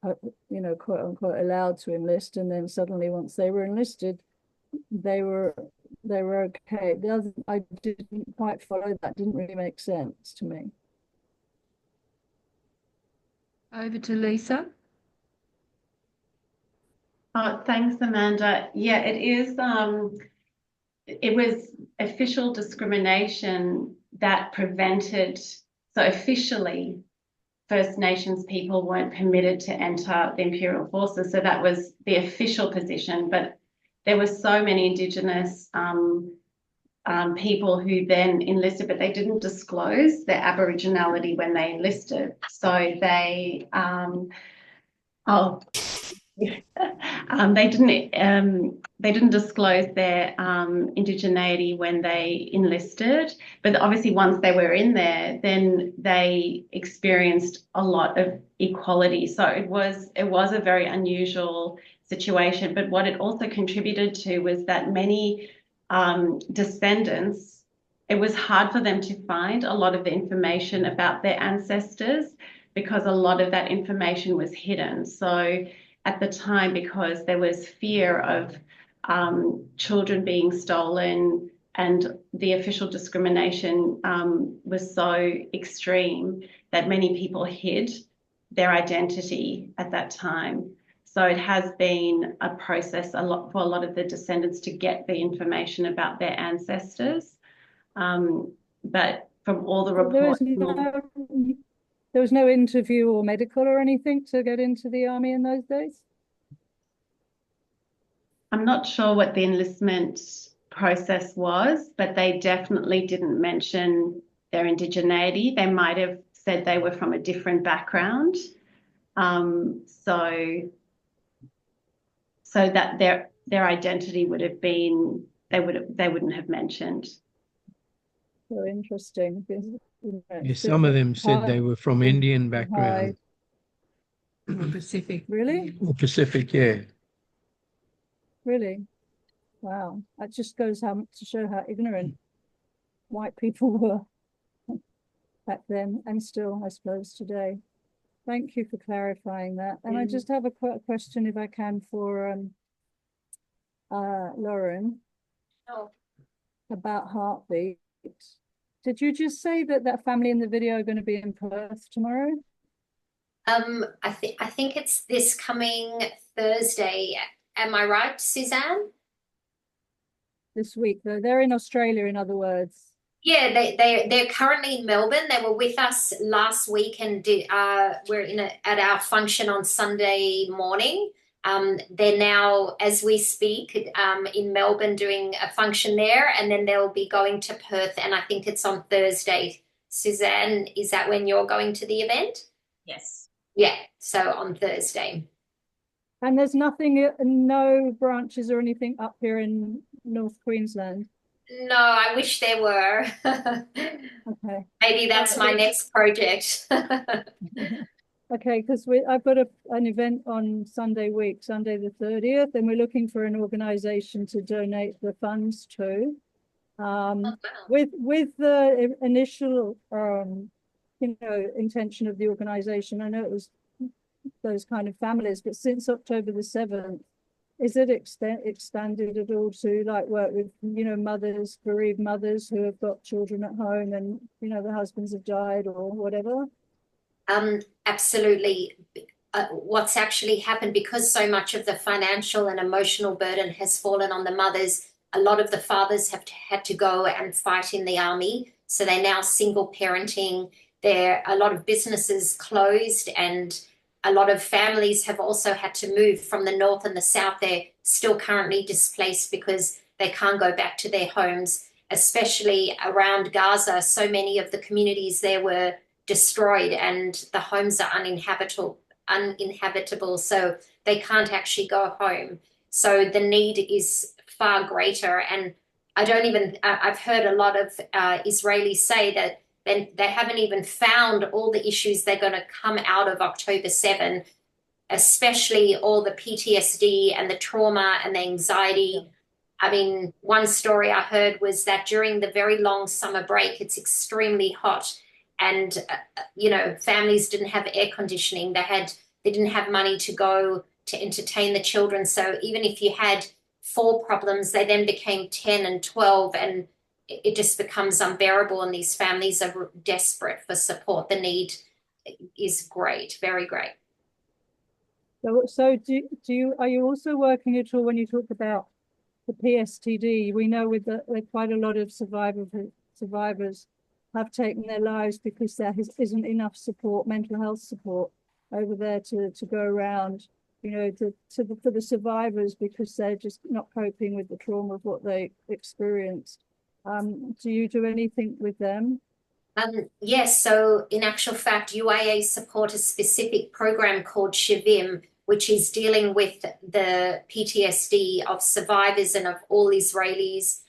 you know, quote unquote, allowed to enlist, and then suddenly once they were enlisted, they were okay? I didn't quite follow that. Didn't really make sense to me. Over to Lisa. Thanks, Amanda. Yeah, it is. It was official discrimination that prevented, so officially, First Nations people weren't permitted to enter the Imperial Forces. So that was the official position. But there were so many Indigenous people who then enlisted, but they didn't disclose their Aboriginality when they enlisted. So they, they didn't disclose their indigeneity when they enlisted, but obviously once they were in there, then they experienced a lot of equality. So it was a very unusual situation. But what it also contributed to was that many descendants, it was hard for them to find a lot of the information about their ancestors because a lot of that information was hidden. So at the time, because there was fear of children being stolen and the official discrimination was so extreme that many people hid their identity at that time. So it has been a process for a lot of the descendants to get the information about their ancestors. But from all the reports, there was no interview or medical or anything to get into the army in those days? I'm not sure what the enlistment process was, but they definitely didn't mention their indigeneity. They might have said they were from a different background. So that their identity would have been, they wouldn't have mentioned. So interesting. Yeah, some of them said they were from Indian background. Or Pacific. Really? Or Pacific, yeah. Really? Wow. That just goes to show how ignorant white people were back then and still, I suppose, today. Thank you for clarifying that. And I just have a question, if I can, for Lauren. Oh. About Heartbeat. Did you just say that family in the video are going to be in Perth tomorrow? I think it's this coming Thursday. Am I right, Suzanne? This week, though. They're in Australia, in other words. Yeah, they're currently in Melbourne. They were with us last week and we're at our function on Sunday morning. They're now, as we speak, in Melbourne doing a function there, and then they'll be going to Perth, and I think it's on Thursday. Suzanne, is that when you're going to the event? Yes. Yeah, so on Thursday. And there's nothing, no branches or anything up here in North Queensland? No, I wish there were. Okay. Maybe that's my next project. Okay, because I've got an event on Sunday week, Sunday the 30th, and we're looking for an organisation to donate the funds to. With the initial, intention of the organisation, I know it was those kind of families, but since October the 7th, is it expanded at all to like work with, mothers, bereaved mothers who have got children at home and, the husbands have died or whatever? Absolutely. What's actually happened, because so much of the financial and emotional burden has fallen on the mothers, a lot of the fathers have had to go and fight in the army. So they're now single parenting. A lot of businesses closed, and a lot of families have also had to move from the north and the south. They're still currently displaced because they can't go back to their homes, especially around Gaza. So many of the communities there were destroyed and the homes are uninhabitable, so they can't actually go home. So the need is far greater. And I've heard a lot of Israelis say that they haven't even found all the issues they're going to come out of October 7, especially all the PTSD and the trauma and the anxiety. I mean, one story I heard was that during the very long summer break, it's extremely hot, and families didn't have air conditioning. They didn't have money to go to entertain the children. So even if you had 4 problems, they then became 10 and 12, and it just becomes unbearable, and these families are desperate for support. The need is great, very great. So are you also working at all when you talk about the PSTD? We know with quite a lot of survivors have taken their lives because there isn't enough support, mental health support over there to go around, for the survivors, because they're just not coping with the trauma of what they experienced. Do you do anything with them? Yes, so in actual fact, UIA support a specific program called Shavim, which is dealing with the PTSD of survivors and of all Israelis,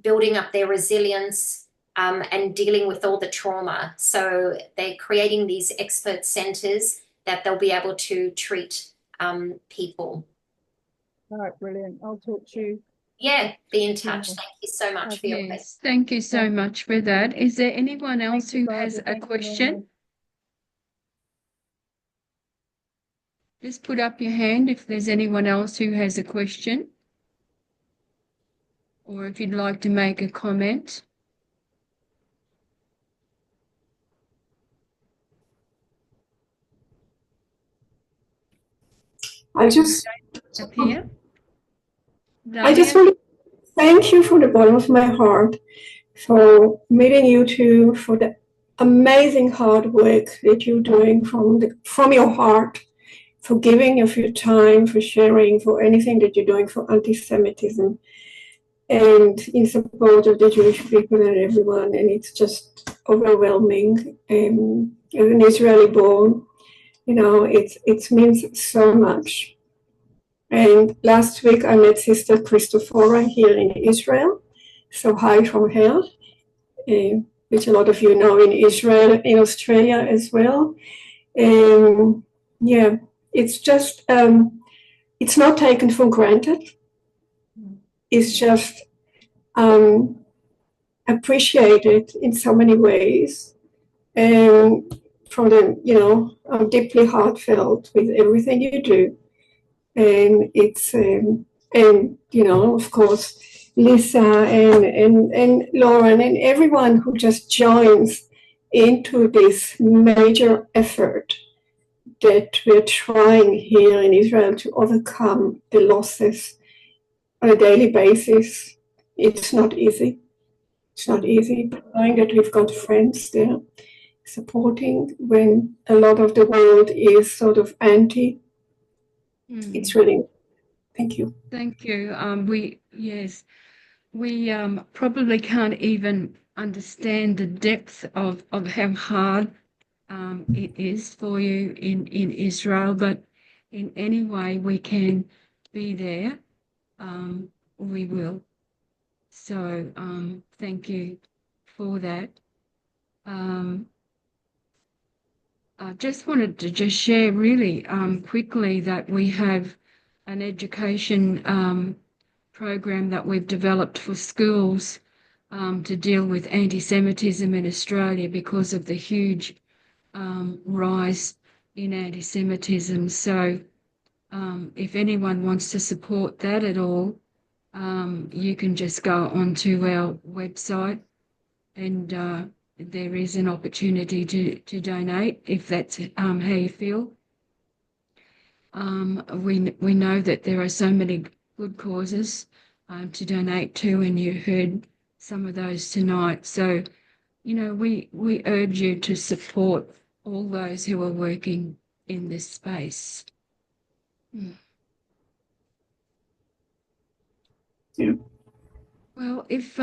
building up their resilience and dealing with all the trauma. So they're creating these expert centers that they'll be able to treat people. All right, brilliant. I'll talk to you. Yeah, be in touch. Thank you so much for your question. Thank you so much for that. Is there anyone else who has a question? Just put up your hand if there's anyone else who has a question, or if you'd like to make a comment. I just Appear. I just want to thank you from the bottom of my heart for meeting you two, for the amazing hard work that you're doing from your heart, for giving of your time, for sharing, for anything that you're doing for anti-Semitism and in support of the Jewish people and everyone. And it's just overwhelming. As an Israeli born, it means so much. And last week I met Sister Christophora here in Israel. So hi from her, which a lot of you know in Israel, in Australia as well. Yeah, it's just, it's not taken for granted. It's just appreciated in so many ways. And from the, I'm deeply heartfelt with everything you do. And it's, of course, Lisa and Lauren and everyone who just joins into this major effort that we're trying here in Israel to overcome the losses on a daily basis. It's not easy. It's not easy, but knowing that we've got friends there supporting when a lot of the world is sort of anti, it's really, thank you. Thank you. We probably can't even understand the depth of how hard it is for you in Israel, but in any way we can be there, we will. So thank you for that. I just wanted to just share really quickly that we have an education program that we've developed for schools to deal with anti-Semitism in Australia because of the huge rise in anti-Semitism. So if anyone wants to support that at all, you can just go onto our website and there is an opportunity to donate if that's how you feel. We know that there are so many good causes to donate to, and you heard some of those tonight. So, we urge you to support all those who are working in this space. Yeah. Well, if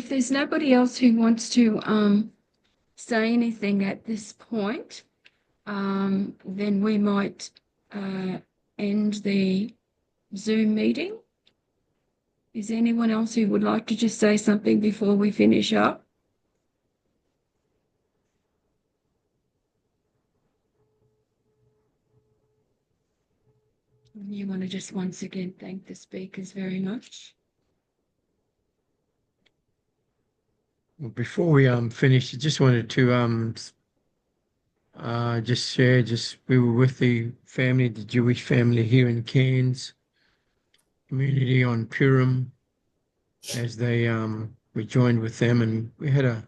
there's nobody else who wants to say anything at this point, then we might end the Zoom meeting. Is there anyone else who would like to just say something before we finish up? You want to just once again thank the speakers very much. Well, before we finish, I just wanted to just share, we were with the family, the Jewish family here in Cairns community on Purim, as they we joined with them, and we had a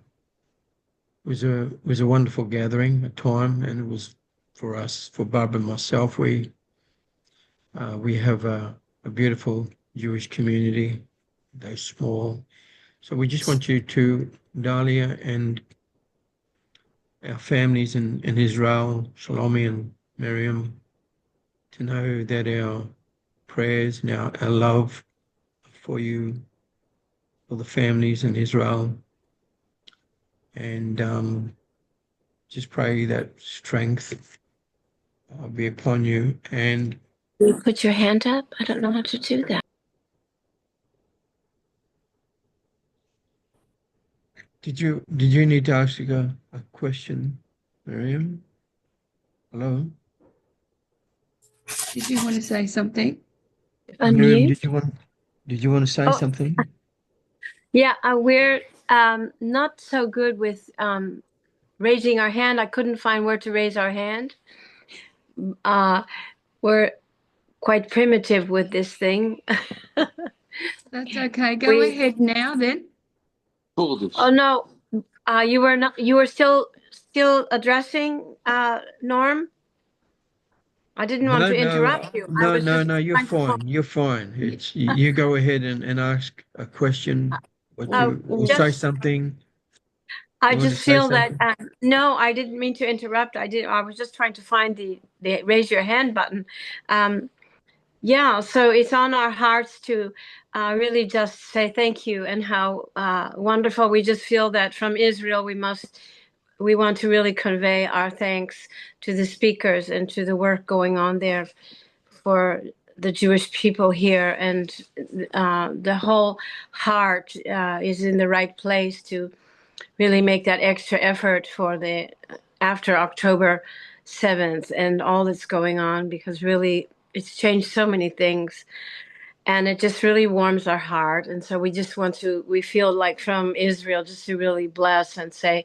was a wonderful gathering, a time, and it was for us, for Barbara and myself. We have a beautiful Jewish community, though small. So we just want you to, Dahlia, and our families in Israel, Shalomi and Miriam, to know that our prayers and our love for you, for the families in Israel, and just pray that strength be upon you. And you put your hand up? I don't know how to do that. did you need to ask a question, Miriam? Hello? Did you want to say something? Miriam, Unmute. did you want to say Oh, something? yeah, we're not so good with raising our hand. I couldn't find where to raise our hand. We're quite primitive with this thing. That's okay. Go ahead now then. Oh no, you were not. You were still addressing Norm. I didn't want to interrupt you. I was just No, you're fine. You're fine. It's you go ahead and ask a question or say something. I You want to just say feel that something? no, I didn't mean to interrupt. I was just trying to find the raise your hand button. Yeah, so it's on our hearts to really just say thank you and how wonderful. We just feel that from Israel we want to really convey our thanks to the speakers and to the work going on there for the Jewish people here, and the whole heart is in the right place to really make that extra effort for the after October 7th and all that's going on, because really it's changed so many things and it just really warms our heart. And so we feel like from Israel just to really bless and say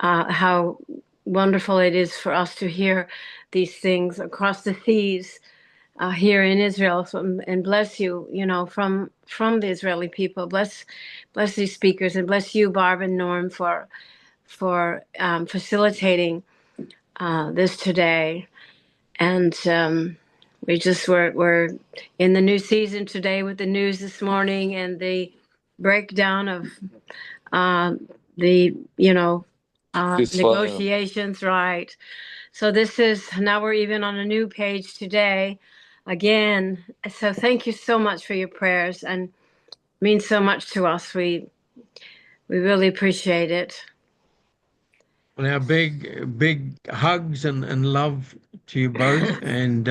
how wonderful it is for us to hear these things across the seas here in Israel. So, and bless you, from the Israeli people. Bless these speakers, and bless you, Barb and Norm, for facilitating this today. And we're in the new season today with the news this morning and the breakdown of the negotiations, right? So now we're even on a new page today again. So thank you so much for your prayers, and it means so much to us. We really appreciate it. Well, our big hugs and love to you both, and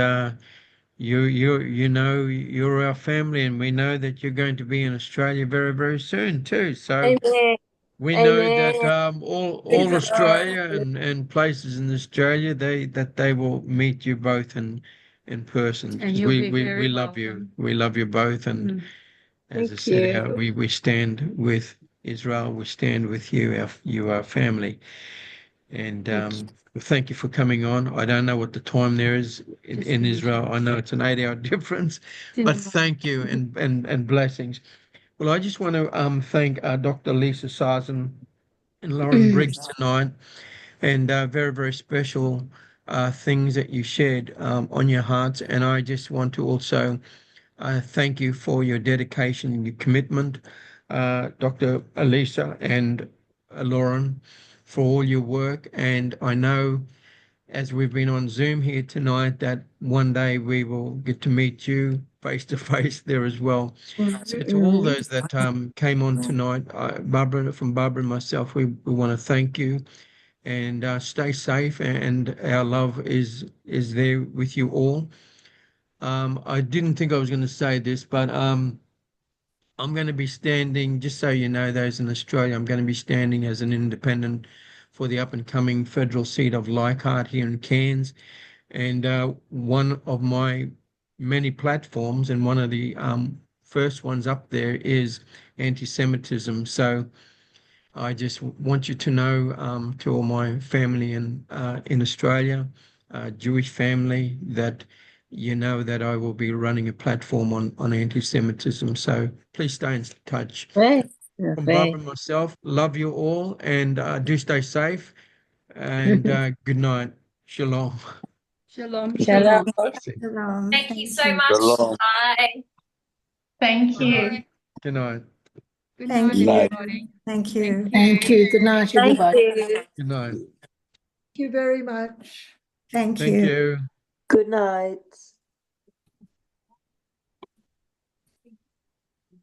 you're our family, and we know that you're going to be in Australia very, very soon too. So Amen. we know Amen. that all Australia and places in Australia they will meet you both in person, And because you'll be we very love you. welcome. We love you both, and as I Thank said, you. we stand with Israel. We stand with you, our family. And thank you for coming on. I don't know what the time there is in Israel. I know it's an 8-hour difference, but thank you and blessings. Well, I just want to thank Dr. Lisa Sarzin and Lauren Briggs tonight, and very, very special things that you shared on your hearts. And I just want to also thank you for your dedication and your commitment, Dr. Lisa and Lauren, for all your work. And I know, as we've been on Zoom here tonight, that one day we will get to meet you face to face there as well. So to all those that came on tonight, Barbara and myself, we want to thank you, and stay safe. And our love is there with you all. I didn't think I was going to say this, but I'm going to be standing, just so you know, those in Australia, I'm going to be standing as an independent for the up and coming federal seat of Leichhardt here in Cairns. And one of my many platforms, and one of the first ones up there, is anti-Semitism. So I just want you to know, to all my family in Australia, Jewish family, that you know that I will be running a platform on anti-Semitism. So please stay in touch. Great. from Barbara and myself, love you all and do stay safe. And good night. Shalom. Shalom. Shalom. Shalom. Thank you so much. Shalom. Bye. Thank you. Good night. Good Thank night, you. everybody. Thank you. Thank you. Good night, Thank everybody. you. Good night. Thank you very much. Thank Thank you. you. Good night.